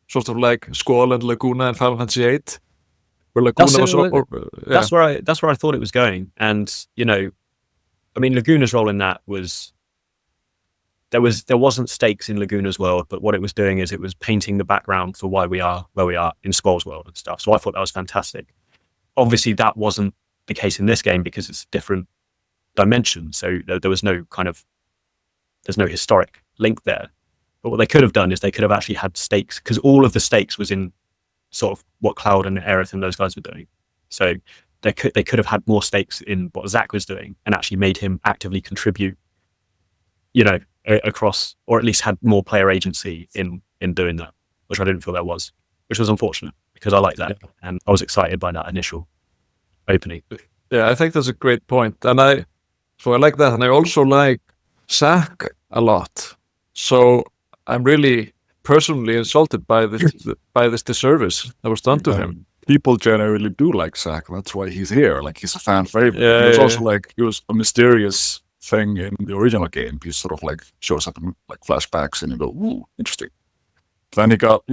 sort of like Squall and Laguna and Final Fantasy VIII, where Laguna that's where I thought it was going. And I mean, Laguna's role in that was there wasn't stakes in Laguna's world, but what it was doing is it was painting the background for why we are where we are in Squall's world and stuff. So I thought that was fantastic. Obviously, that wasn't the case in this game because it's a different dimension. So there was there's no historic link there. But what they could have done is they could have actually had stakes, because all of the stakes was in sort of what Cloud and Aerith and those guys were doing. So they could have had more stakes in what Zack was doing and actually made him actively contribute, across, or at least had more player agency in doing that, which I didn't feel there was, which was unfortunate because I like that and I was excited by that initial opening. Yeah, I think that's a great point, and I like that, and I also like Zack a lot. So I'm really personally insulted by this disservice that was done to him. People generally do like Zack. That's why he's here. Like he's a fan favorite. Yeah, It was also like he was a mysterious thing in the original game. He sort of like shows up in like flashbacks and you go, ooh, interesting. Then he got,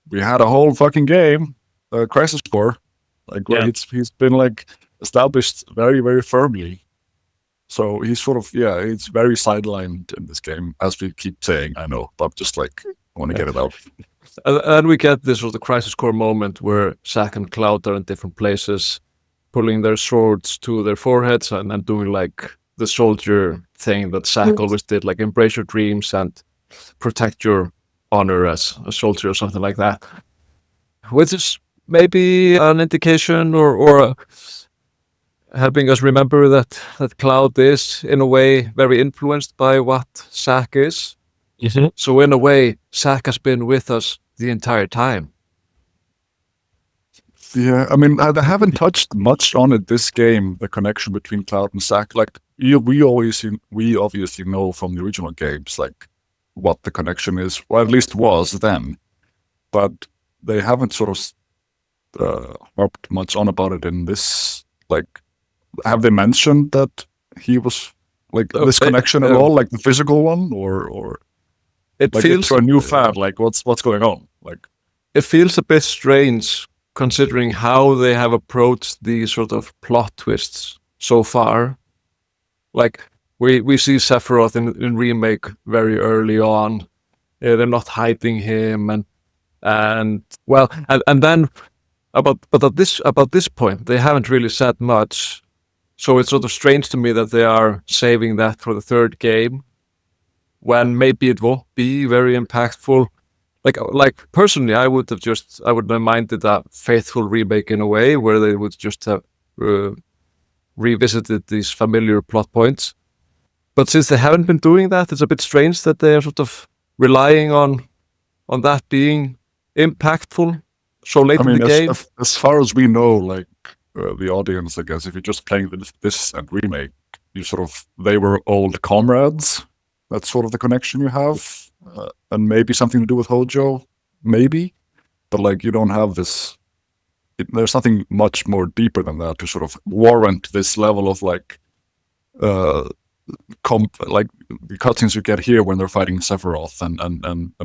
we had a whole fucking game, Crisis Core, like where he's been like established very, very firmly. So he's sort of, he's very sidelined in this game, as we keep saying, I know, but just like, I want to get it out. And we get this sort of Crisis Core moment where Zack and Cloud are in different places, pulling their swords to their foreheads and doing like the soldier thing that Zack always did, like embrace your dreams and protect your honor as a soldier or something like that. Which is maybe an indication or helping us remember that Cloud is, in a way, very influenced by what Zack is. Mm-hmm. So in a way, Zack has been with us the entire time. Yeah, I mean, I haven't touched much on it this game, the connection between Cloud and Zack. Like, we obviously know from the original games, like, what the connection is, or at least was then. But they haven't sort of harped much on about it in this, like, have they mentioned that he was, like, this connection at all, like the physical one, or it like feels for a new fan, like, what's going on? Like, it feels a bit strange considering how they have approached these sort of plot twists so far. Like, we see Sephiroth in Remake very early on. They're not hiding him, and then about this point, they haven't really said much. So it's sort of strange to me that they are saving that for the third game, when maybe it won't be very impactful. Like personally, I would have minded a faithful remake in a way where they would just have revisited these familiar plot points. But since they haven't been doing that, it's a bit strange that they are sort of relying on that being impactful so late in the game. As far as we know, like the audience, I guess, if you're just playing this and Remake, they were old comrades. That's sort of the connection you have. And maybe something to do with Hojo, maybe, but like you don't have this. There's something much more deeper than that to sort of warrant this level of like, like the cutscenes you get here when they're fighting Sephiroth and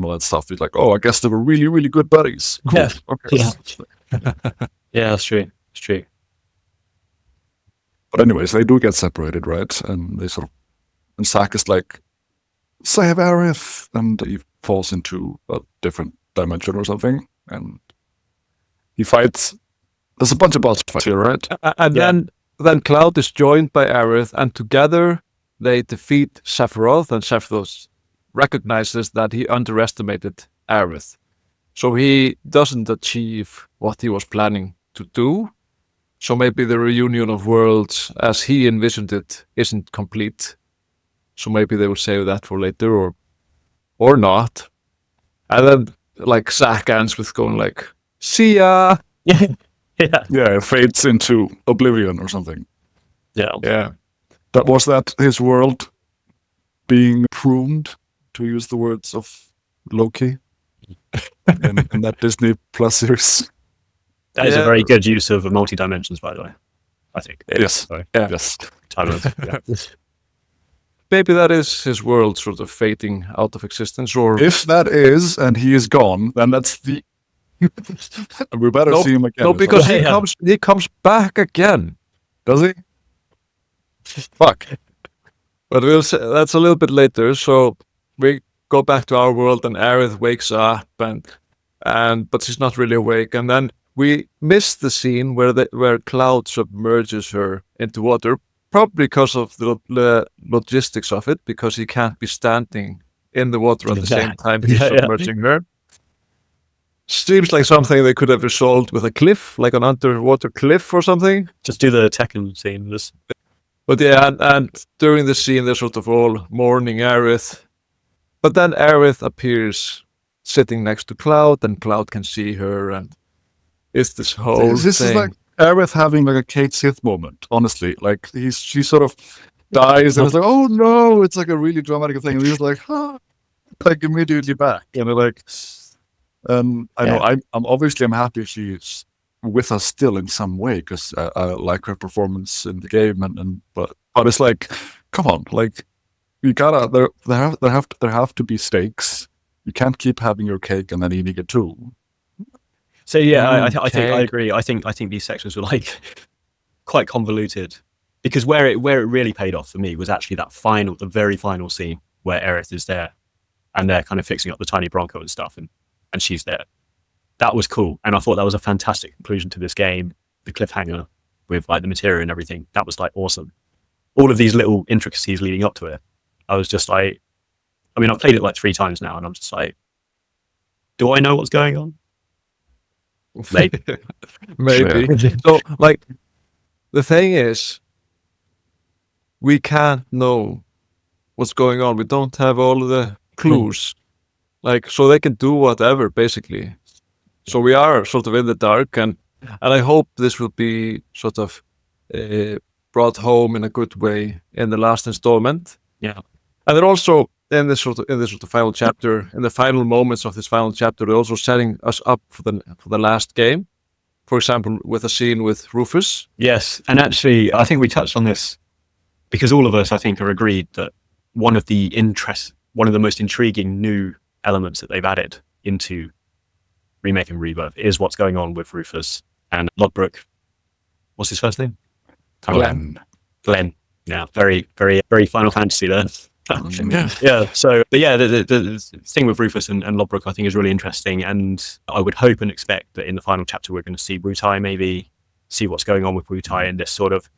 all that stuff. It's like, oh, I guess they were really, really good buddies. Cool. Yeah. Okay. Yeah, that's true. It's true. But anyways, they do get separated, right? And they and Zack is like save Aerith, and he falls into a different dimension or something, and he fights. There's a bunch of boss fights here, right? And Yeah. then Cloud is joined by Aerith, and together they defeat Sephiroth, and Sephiroth recognizes that he underestimated Aerith. So he doesn't achieve what he was planning to do. So maybe the reunion of worlds as he envisioned it isn't complete. So maybe they will save that for later or not. And then like Zack ends with going like, see ya. Yeah. Yeah. Yeah, it fades into oblivion or something. Yeah. Yeah. Was that his world being pruned, to use the words of Loki in that Disney Plus series? That is a Yeah. very good use of multi-dimensions, by the way. I think. Yes. Sorry. Yeah. Yes. Time of, yeah. Maybe that is his world sort of fading out of existence, or If that is, and he is gone, then that's the. We better Nope. see him again. no, because Yeah. he comes back again. Does he? Fuck. But we'll say, that's a little bit later. So we go back to our world, and Aerith wakes up, but she's not really awake. And then we miss the scene where Cloud submerges her into water, probably because of the logistics of it, because he can't be standing in the water at the Yeah. same time he's Yeah, yeah. submerging her. Seems like something they could have resolved with a cliff, like an underwater cliff or something. Just do the Tekken scene. This. But yeah, and during the scene, they're sort of all mourning Aerith. But then Aerith appears sitting next to Cloud, and Cloud can see her, and it's this whole This thing. is like Aerith having like a Kate Sith moment, honestly. Like she sort of dies and it's like, oh no, it's like a really dramatic thing. And he's like, like immediately back. And they're like, I know I'm happy she's with us still in some way because I like her performance in the game but it's like, come on, like you gotta there have to be stakes. You can't keep having your cake and then eating it too. So yeah, I think I Okay. agree. I think these sections were like quite convoluted because where it really paid off for me was actually the very final scene where Aerith is there and they're kind of fixing up the tiny Bronco and stuff, and she's there. That was cool, and I thought that was a fantastic conclusion to this game. The cliffhanger with like the materia and everything, that was like awesome. All of these little intricacies leading up to it, I was just like, I mean, I've played it like 3 times now, and I'm just like, do I know what's going on? Maybe. Maybe. So, like, the thing is, we can't know what's going on. We don't have all of the clues. Like, so they can do whatever, basically. So we are sort of in the dark, and I hope this will be sort of brought home in a good way in the last installment. Yeah. And then also in this sort of final chapter, in the final moments of this final chapter, they're also setting us up for the last game. For example, with a scene with Rufus. Yes, and actually, I think we touched on this because all of us, I think, are agreed that one of the most intriguing new elements that they've added into Remake and Rebirth is what's going on with Rufus and Lodbrok. What's his first name? Glenn. Glenn. Yeah, very, very, very Final Fantasy there. Yeah. Yeah. So, but yeah, the thing with Rufus and Lodbrok, I think, is really interesting, and I would hope and expect that in the final chapter we're going to see Wutai, maybe see what's going on with Wutai and this sort of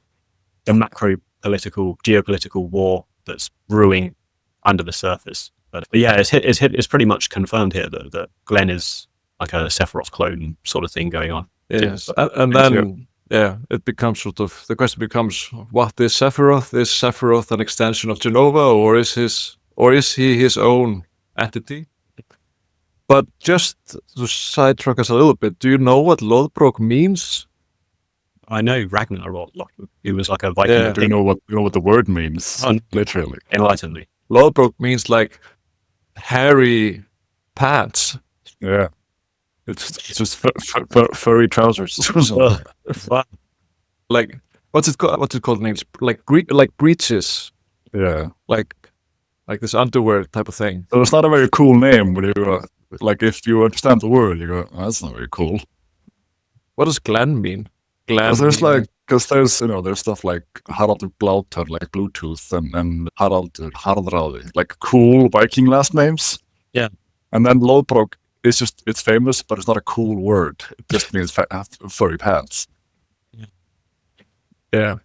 the geopolitical war that's brewing under the surface. But yeah, it's pretty much confirmed here that Glenn is like a Sephiroth clone sort of thing going on. Yes, and then it becomes the question becomes, what is Sephiroth? Is Sephiroth an extension of Genova, or is he his own entity? But just to sidetrack us a little bit, do you know what Lodbrok means? I know Ragnar, he was like a Viking. Yeah. Do you know what the word means? Literally. Enlighten me. Lodbrok means like hairy pants. Yeah. It's just furry trousers. Like what's it called in English? Like breeches. Yeah. Like this underwear type of thing. So it's not a very cool name, but like if you understand the word, you go, oh, that's not very cool. What does Glenn mean? Glenn. Because there's like Because there's stuff like Haraldur Blautar, like Bluetooth, and Haraldur Harðráði, like cool Viking last names. Yeah. And then Lodbrok is it's famous, but it's not a cool word. It just means furry pants. Yeah.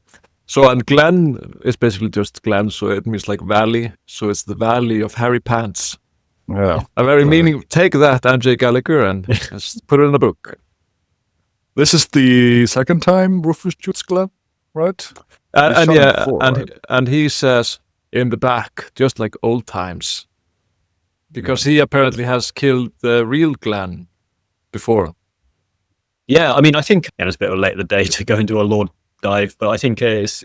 So, and Glen is basically just Glen, so it means like valley. So it's the valley of hairy pants. Yeah. A very meaning. Take that, Andrzej Gallagher, and just put it in a book. This is the second time Rufus shoots Glen, right? And shot him yeah, before, and right? and he says in the back, just like old times, because he apparently has killed the real Glen before. Yeah, I mean, I think it's a bit of a late in the day to go and do a lore dive, but I think it's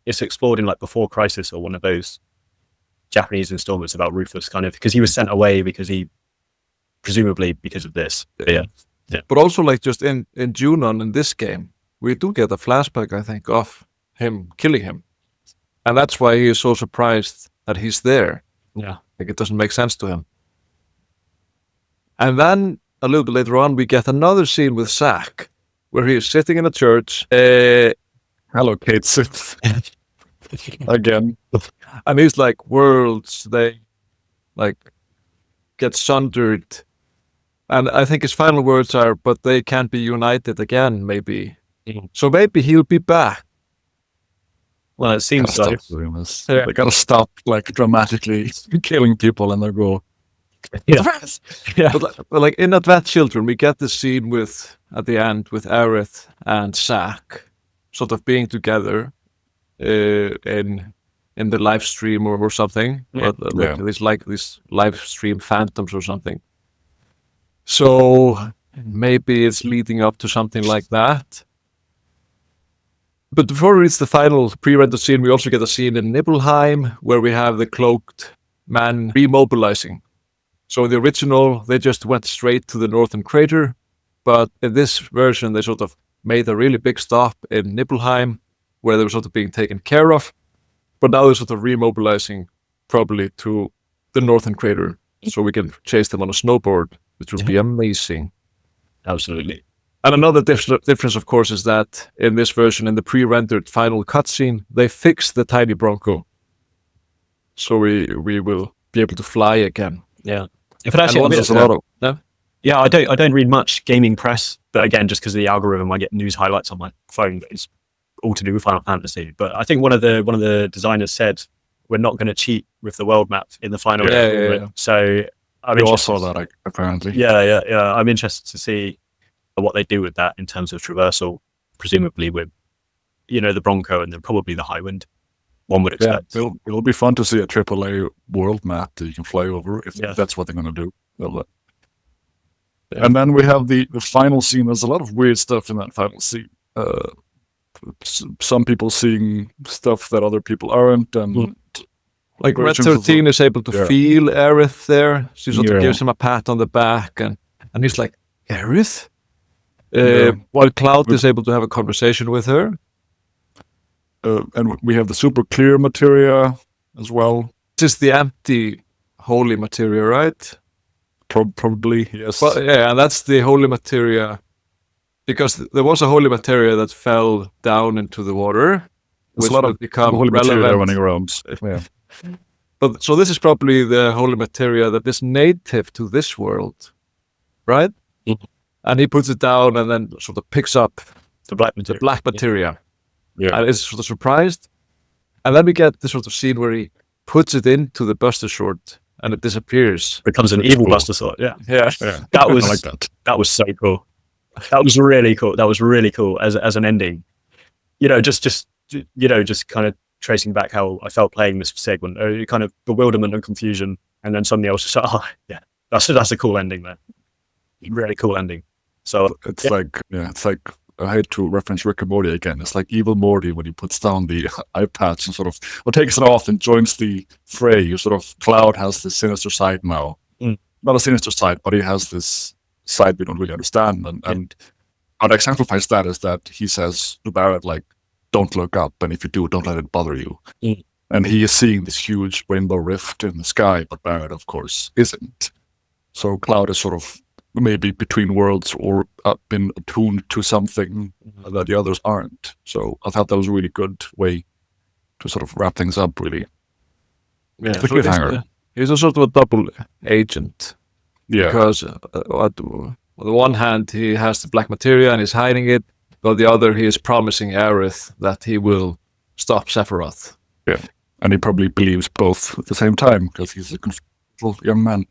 explored in like Before Crisis or one of those Japanese installments about Rufus, kind of, because he was sent away presumably because of this. But yeah. But also, like, just in Junon in this game, we do get a flashback, I think, of him killing him. And that's why he is so surprised that he's there. Yeah. Like, it doesn't make sense to him. And then, a little bit later on, we get another scene with Zack, where he is sitting in a church. Hello, Kate Sith. Again. And he's like, worlds, they, like, get sundered. And I think his final words are, but they can't be united again, maybe. So maybe he'll be back. Well, it seems Gotta like stop doing this. Yeah. They gotta stop, like, dramatically killing people, and they go, yeah. But like in Advanced Children, we get this scene with, at the end, with Aerith and Zack sort of being together in the live stream or something. Yeah. But these live stream phantoms or something. So maybe it's leading up to something like that. But before we reach the final pre-rendered scene, we also get a scene in Nibelheim where we have the cloaked man remobilizing. So in the original, they just went straight to the northern crater. But in this version, they sort of made a really big stop in Nibelheim where they were sort of being taken care of. But now they're sort of remobilizing probably to the northern crater so we can chase them on a snowboard, which would be amazing. Absolutely. And another difference, of course, is that in this version, in the pre-rendered final cutscene, they fixed the tiny Bronco. So we will be able to fly again. Yeah. If it actually there's a lot of Yeah, I don't read much gaming press, but again, just because of the algorithm, I get news highlights on my phone that is all to do with Final Fantasy. But I think one of the designers said we're not going to cheat with the world map in the final. Yeah. So I'm we all interested. saw that, apparently. Yeah. I'm interested to see what they do with that in terms of traversal, presumably with the Bronco and then probably the Highwind. One would Yeah, expect. it'll be fun to see a AAA world map that you can fly over if Yeah. that's what they're going to do. And then we have the final scene. There's a lot of weird stuff in that final scene. Some people seeing stuff that other people aren't, and Like Red versions of 13 is able to Yeah. feel Aerith there. She sort of Yeah. gives him a pat on the back, and he's like, Aerith? Yeah. While Cloud is able to have a conversation with her. and we have the super clear materia as well. This is the empty holy materia, right? Probably, yes. Well, yeah, and that's the holy materia, because there was a holy materia that fell down into the water, There's which a lot will of become holy materia relevant. running around. Yeah. But so this is probably the holy materia that is native to this world, right? Mhm. And he puts it down and then sort of picks up The black the material. black materia, Yeah. and is sort of surprised. And then we get the sort of scene where he puts it into the Buster Sword and it disappears. Becomes an evil Buster Sword. Yeah. Yeah. Yeah. That was I like that. That was so cool. That was really cool. That was really cool as an ending. Just kind of tracing back how I felt playing this segment, kind of bewilderment and confusion, and then something else. Oh, yeah, that's a cool ending, man. Really cool ending. So It's like I hate to reference Rick and Morty again. It's like evil Morty when he puts down the eye patch and sort of takes it off and joins the fray. You sort of Cloud has this sinister side now. Not a sinister side, but he has this side we don't really understand. And how to exemplifies that is that he says to Barrett, like, don't look up, and if you do, don't let it bother you. And he is seeing this huge rainbow rift in the sky, but Barrett, of course, isn't. So Cloud is sort of maybe between worlds or been attuned to something that the others aren't. So I thought that was a really good way to sort of wrap things up, really. Yeah, The cliffhanger. he's a sort of a double agent. Yeah. Because on the one hand, he has the black materia and he's hiding it. But on the other, he is promising Aerith that he will stop Sephiroth. Yeah. And he probably believes both at the same time because he's a comfortable young man.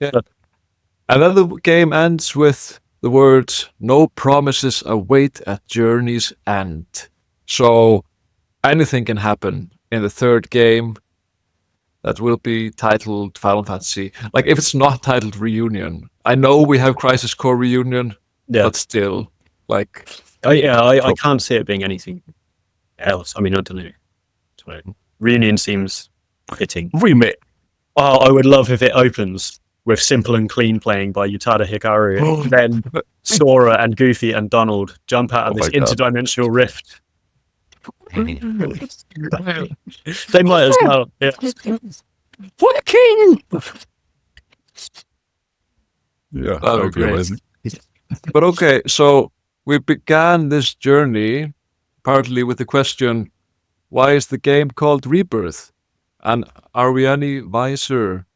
Yeah. And then the game ends with the words, "No promises await at journey's end." So anything can happen in the third game that will be titled Final Fantasy. Like, if it's not titled Reunion, I know we have Crisis Core Reunion, but still, like... I can't see it being anything else. I mean, I don't know. Reunion seems fitting. Remake. Oh, I would love if it opens with Simple and Clean playing by Utada Hikaru, and then Sora and Goofy and Donald jump out of this interdimensional rift. They might as well. Yeah. For the king! Yeah, that would be amazing. But okay, so we began this journey partly with the question, why is the game called Rebirth? And are we any wiser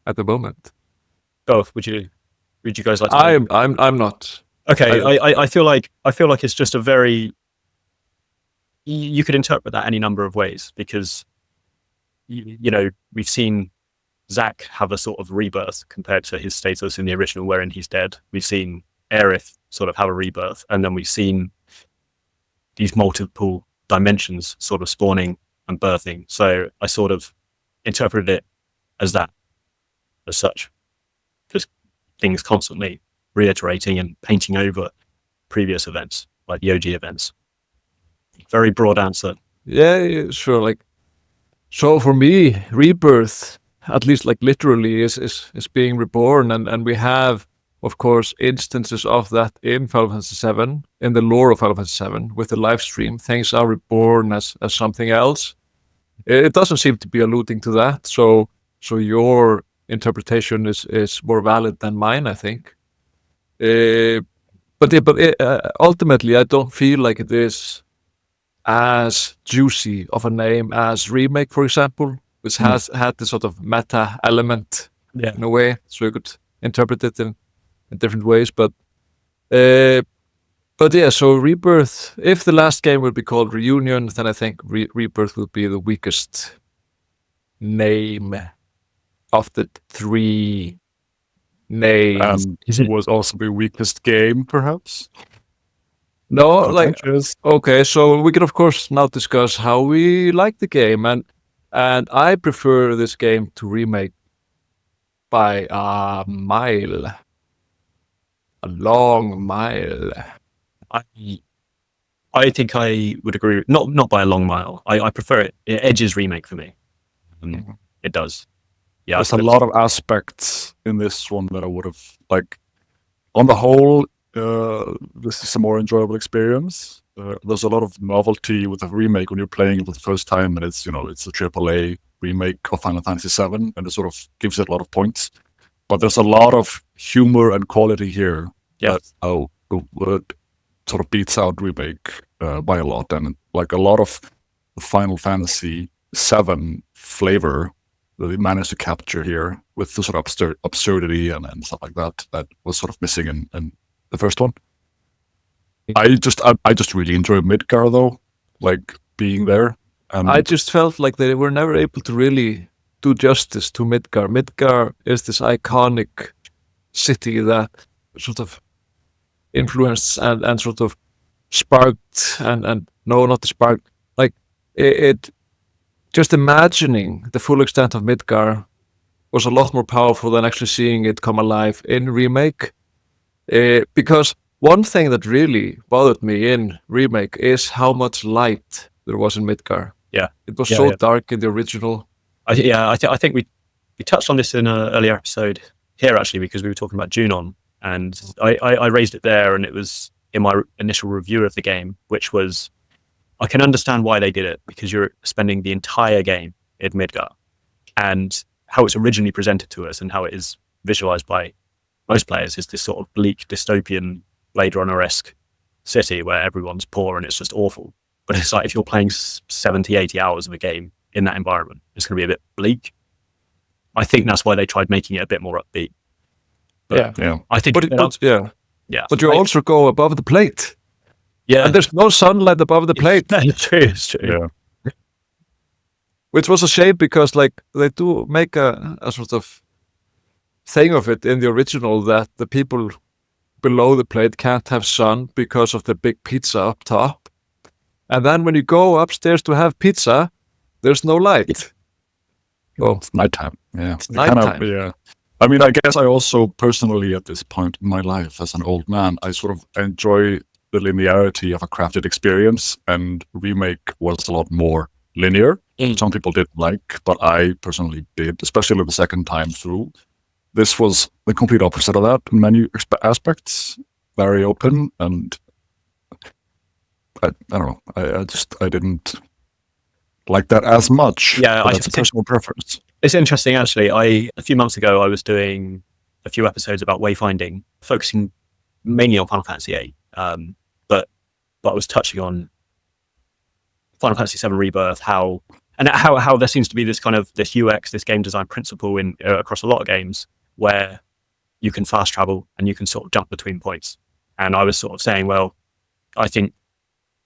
at the moment? Both. Would you guys like to? I'm not. Okay, I feel like it's just a very. You could interpret that any number of ways because, you know, we've seen Zack have a sort of rebirth compared to his status in the original, wherein he's dead. We've seen Aerith sort of have a rebirth, and then we've seen these multiple dimensions sort of spawning and birthing. So I sort of interpreted it as that, as such, just things constantly reiterating and painting over previous events, like the OG events. Very broad answer. Yeah, sure. Like, so for me, rebirth, at least like literally, is being reborn, and we have, of course, instances of that in Final Fantasy VII, in the lore of Final Fantasy VII, with the live stream. Things are reborn as something else. It doesn't seem to be alluding to that. So your interpretation is more valid than mine, I think. But ultimately, I don't feel like it is as juicy of a name as Remake, for example, which has had this sort of meta element in a way, so you could interpret it in different ways. But yeah, so Rebirth, if the last game would be called Reunion, then I think Rebirth would be the weakest name of the three names. It was also the weakest game, perhaps? No, like, okay, so we can of course now discuss how we like the game, and I prefer this game to Remake by a mile, a long mile. I think I would agree. Not by a long mile. I prefer it. It edges Remake for me. It does. Yeah, there's a lot of aspects in this one that I would have, like, on the whole, this is a more enjoyable experience. There's a lot of novelty with the Remake when you're playing it for the first time, and it's, you know, it's a AAA remake of Final Fantasy VII, and it sort of gives it a lot of points. But there's a lot of humor and quality here that sort of beats out Remake by a lot, and like a lot of the Final Fantasy VII flavor that they managed to capture here with the sort of absurdity and stuff like that was sort of missing in the first one. I just really enjoy Midgar though, like being there. And I just felt like they were never able to really do justice to Midgar. Midgar is this iconic city that sort of influenced and sort of sparked and no, not sparked. Like it just imagining the full extent of Midgar was a lot more powerful than actually seeing it come alive in Remake. Because one thing that really bothered me in Remake is how much light there was in Midgar. Yeah, it was so dark in the original. I think we touched on this in an earlier episode here actually, because we were talking about Junon, and I raised it there, and it was in my initial review of the game, which was, I can understand why they did it, because you're spending the entire game in Midgar, and how it's originally presented to us and how it is visualized by most players is this sort of bleak dystopian Blade Runner-esque city where everyone's poor and it's just awful. But it's like if you're playing 70, 80 hours of a game in that environment, it's going to be a bit bleak. I think that's why they tried making it a bit more upbeat. But Yeah. I think, But you also go above the plate. yeah, And there's no sunlight above the plate. It's true. Yeah. Which was a shame because like they do make a sort of thing of it in the original that the people below the plate can't have sun because of the big pizza up top. And then when you go upstairs to have pizza, there's no light. Well, it's nighttime. Yeah. It's nighttime. Yeah. I mean, I guess I also personally at this point in my life as an old man, I sort of enjoy the linearity of a crafted experience, and Remake was a lot more linear. Some people didn't like, but I personally did, especially the second time through. This was the complete opposite of that in many aspects. Very open, and I don't know. I didn't like that as much. Yeah, but that's a personal preference. It's interesting, actually. A few months ago, I was doing a few episodes about wayfinding, focusing mainly on Final Fantasy VIII, but I was touching on Final Fantasy VII Rebirth, how there seems to be this kind of this UX, this game design principle in across a lot of games where you can fast travel and you can sort of jump between points. And I was sort of saying, well, I think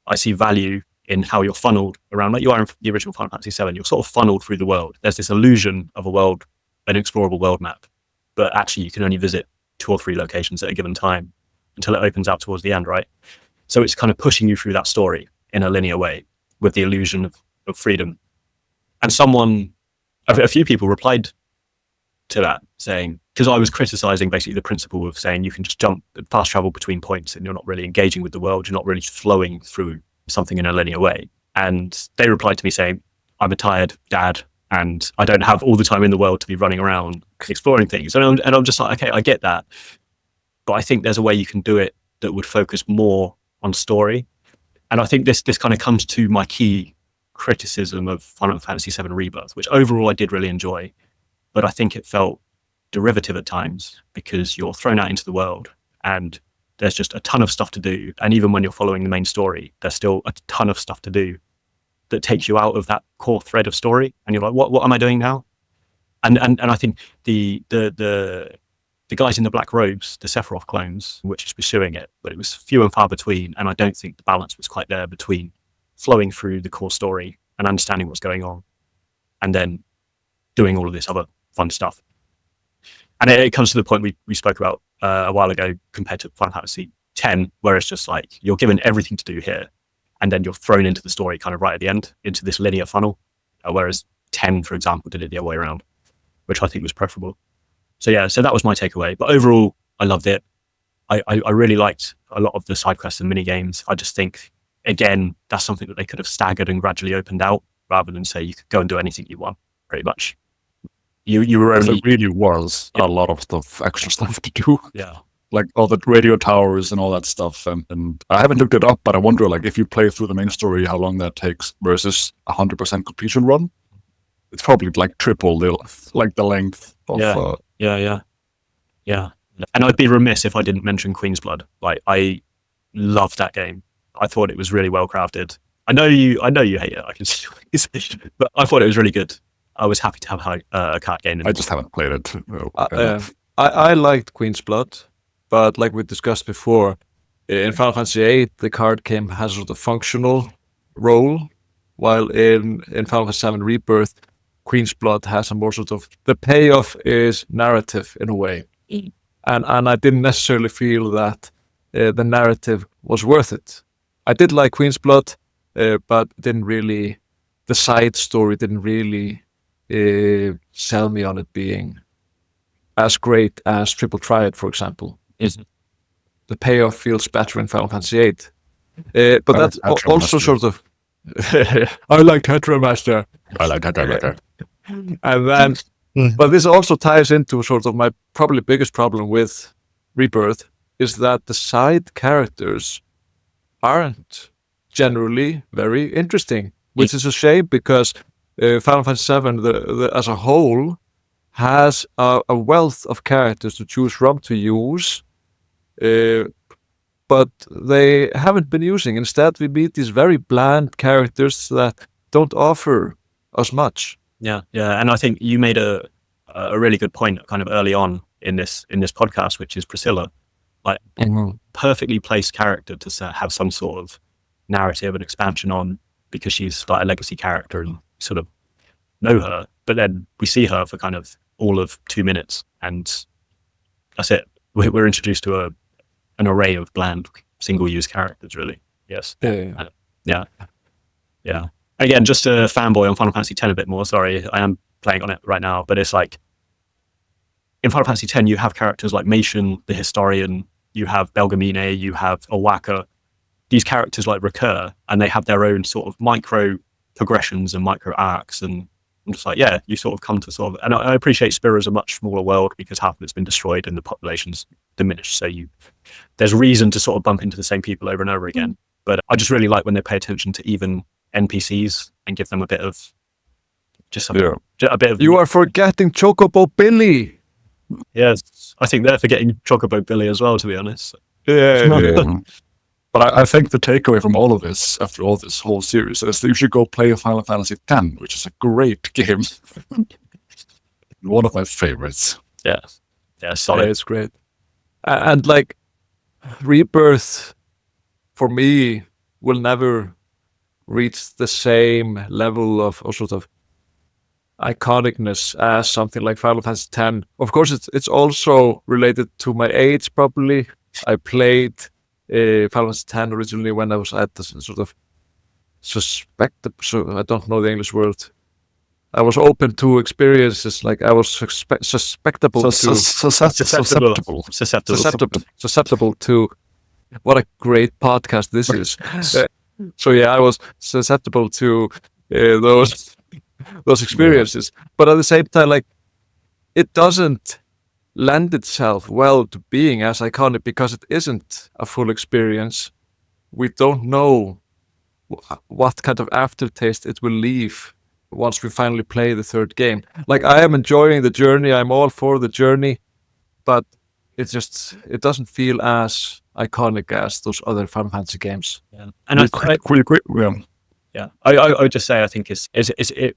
I see value in how you're funneled around, like you are in the original Final Fantasy VII. You're sort of funneled through the world. There's this illusion of a world, an explorable world map, but actually you can only visit 2 or 3 locations at a given time until it opens out towards the end, right? So it's kind of pushing you through that story in a linear way with the illusion of freedom. And a few people replied to that saying, because I was criticizing basically the principle of saying you can just jump, fast travel between points and you're not really engaging with the world, you're not really flowing through something in a linear way. And they replied to me saying, I'm a tired dad and I don't have all the time in the world to be running around exploring things. And I'm just like, okay, I get that. But I think there's a way you can do it that would focus more on story. And I think this kind of comes to my key criticism of Final Fantasy VII Rebirth, which overall I did really enjoy. But I think it felt derivative at times because you're thrown out into the world and there's just a ton of stuff to do. And even when you're following the main story, there's still a ton of stuff to do that takes you out of that core thread of story. And you're like, what am I doing now? And I think the guys in the black robes, the Sephiroth clones, which is pursuing it, but it was few and far between. And I don't think the balance was quite there between flowing through the core story and understanding what's going on and then doing all of this other fun stuff. And it comes to the point we spoke about a while ago compared to Final Fantasy X, where it's just like you're given everything to do here and then you're thrown into the story kind of right at the end into this linear funnel, whereas 10, for example, did it the other way around, which I think was preferable. So yeah, so that was my takeaway. But overall, I loved it. I really liked a lot of the side quests and mini games. I just think, again, that's something that they could have staggered and gradually opened out rather than say you could go and do anything you want, pretty much. You were only... There really was a lot of stuff, extra stuff to do. Yeah. Like all the radio towers and all that stuff. And I haven't looked it up, but I wonder, like, if you play through the main story, how long that takes versus 100% completion run. It's probably like triple the length of... Yeah. And I'd be remiss if I didn't mention Queen's Blood. Like, I loved that game. I thought it was really well crafted. I know you hate it. I can see, but I thought it was really good. I was happy to have a card game. I just haven't played it. I liked Queen's Blood, but like we discussed before, in Final Fantasy VIII, the card game has sort of functional role, while in Final Fantasy VII Rebirth, Queen's Blood has a more sort of, the payoff is narrative in a way. And I didn't necessarily feel that the narrative was worth it. I did like Queen's Blood, but the side story didn't really sell me on it being as great as Triple Triad, for example. The payoff feels better in Final Fantasy VIII. But that's also sort of... I like Tetramaster. I like Tetramaster. And then... But this also ties into sort of my probably biggest problem with Rebirth is that the side characters aren't generally very interesting, which is a shame because Final Fantasy VII as a whole has a wealth of characters to choose from to use, but they haven't been using. Instead, we meet these very bland characters that don't offer us much. Yeah, and I think you made a really good point kind of early on in this podcast, which is Priscilla, like perfectly placed character to have some sort of narrative and expansion on, because she's like a legacy character and sort of know her, but then we see her for kind of all of 2 minutes, and that's it. We're introduced to an array of bland single-use characters, really. Yes. Yeah. Again, just a fanboy on Final Fantasy X a bit more. Sorry, I am playing on it right now, but it's like in Final Fantasy X, you have characters like Mason, the historian, you have Belgamine, you have Owaka. These characters like recur, and they have their own sort of micro progressions and micro arcs, and I'm just like, yeah, you sort of come to sort of, and I appreciate Spira's a much smaller world because half of it's been destroyed and the population's diminished, so there's reason to sort of bump into the same people over and over again. But I just really like when they pay attention to even NPCs and give them a bit of a bit of. You are forgetting Chocobo Billy. Yes, I think they're forgetting Chocobo Billy as well, to be honest. Yeah. But I think the takeaway from all of this, after all this whole series, is that you should go play Final Fantasy X, which is a great game. One of my favorites. Yeah, solid. Yeah, it's great. And like Rebirth, for me, will never reach the same level of sort of iconicness as something like Final Fantasy X. Of course, it's also related to my age, probably. I played Final Fantasy X originally when I was at the sort of I don't know the English word. I was open to experiences, like I was susceptible to. What a great podcast this is. So yeah, I was susceptible to those experiences, but at the same time, like it doesn't lend itself well to being as iconic because it isn't a full experience. We don't know what kind of aftertaste it will leave once we finally play the third game. Like, I am enjoying the journey, I'm all for the journey, but it doesn't feel as iconic as those other Final Fantasy games. Yeah, and I would just say I think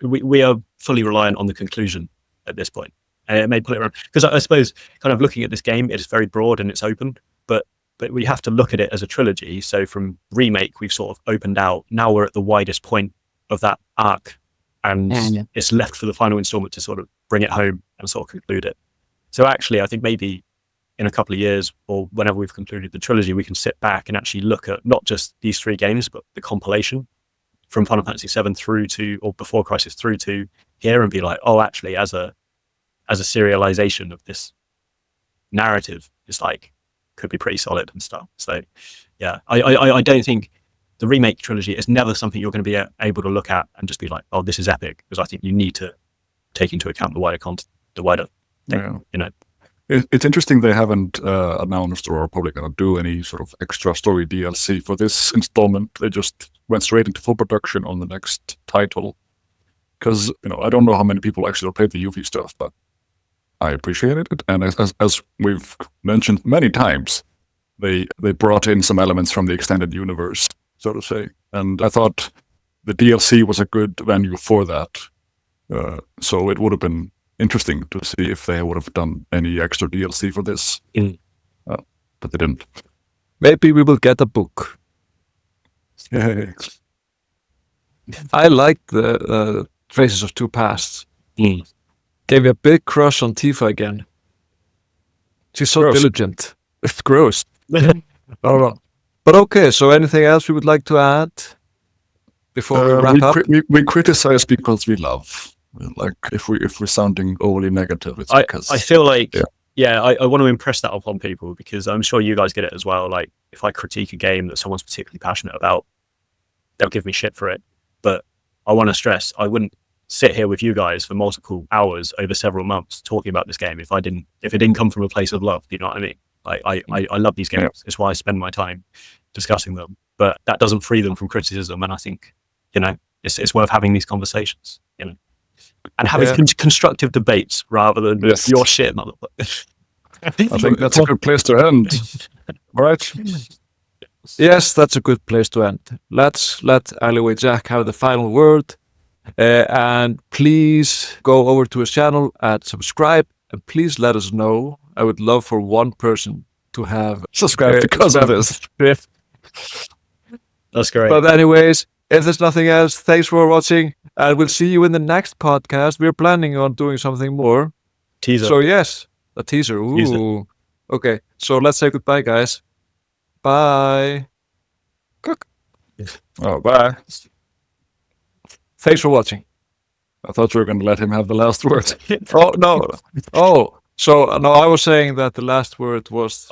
we are fully reliant on the conclusion at this point. And it may pull it around, because I suppose kind of looking at this game, it is very broad and it's open, but we have to look at it as a trilogy. So from Remake, we've sort of opened out. Now we're at the widest point of that arc, and it's left for the final installment to sort of bring it home and sort of conclude it. So actually, I think maybe in a couple of years, or whenever we've concluded the trilogy, we can sit back and actually look at not just these 3 games, but the compilation from Final Fantasy VII through to, or before Crisis through to here, and be like, oh, actually, as a serialization of this narrative, is like, could be pretty solid and stuff. So yeah, I don't think the Remake trilogy is never something you're going to be able to look at and just be like, oh, this is epic, because I think you need to take into account the wider content, the wider thing, you know. It's interesting they haven't announced or are probably going to do any sort of extra story DLC for this installment. They just went straight into full production on the next title. Because, I don't know how many people actually played the UV stuff, but I appreciated it. And as we've mentioned many times, they brought in some elements from the extended universe, so to say. And I thought the DLC was a good venue for that. So it would have been interesting to see if they would have done any extra DLC for this. But they didn't. Maybe we will get a book. Yeah. I like the Traces of Two Pasts. Gave me a big crush on Tifa again. She's so diligent. It's gross. But okay, so anything else we would like to add before we wrap up? We criticize because we love. Like, if we're sounding overly negative, it's because I feel like I want to impress that upon people, because I'm sure you guys get it as well. Like, if I critique a game that someone's particularly passionate about, they'll give me shit for it. But I want to stress, I wouldn't sit here with you guys for multiple hours over several months talking about this game if it didn't come from a place of love. You know what I mean? Like, I love these games. Yeah. It's why I spend my time discussing them. But that doesn't free them from criticism. And I think, it's worth having these conversations. and having Yeah. constructive debates rather than Yes. your shit, motherfucker. I think that's a good place to end. All right. Yes, that's a good place to end. Let's let Alleyway Jack have the final word. And please go over to his channel and subscribe. And please let us know. I would love for one person to have Subscribe because of this. That's great. But anyways, if there's nothing else, thanks for watching. And we'll see you in the next podcast. We're planning on doing something more. Teaser. So yes, a teaser. Teaser. Ooh. Okay, so let's say goodbye, guys. Bye. Oh, bye. Thanks for watching. I thought you were going to let him have the last word. Oh, no. Oh, so no, I was saying that the last word was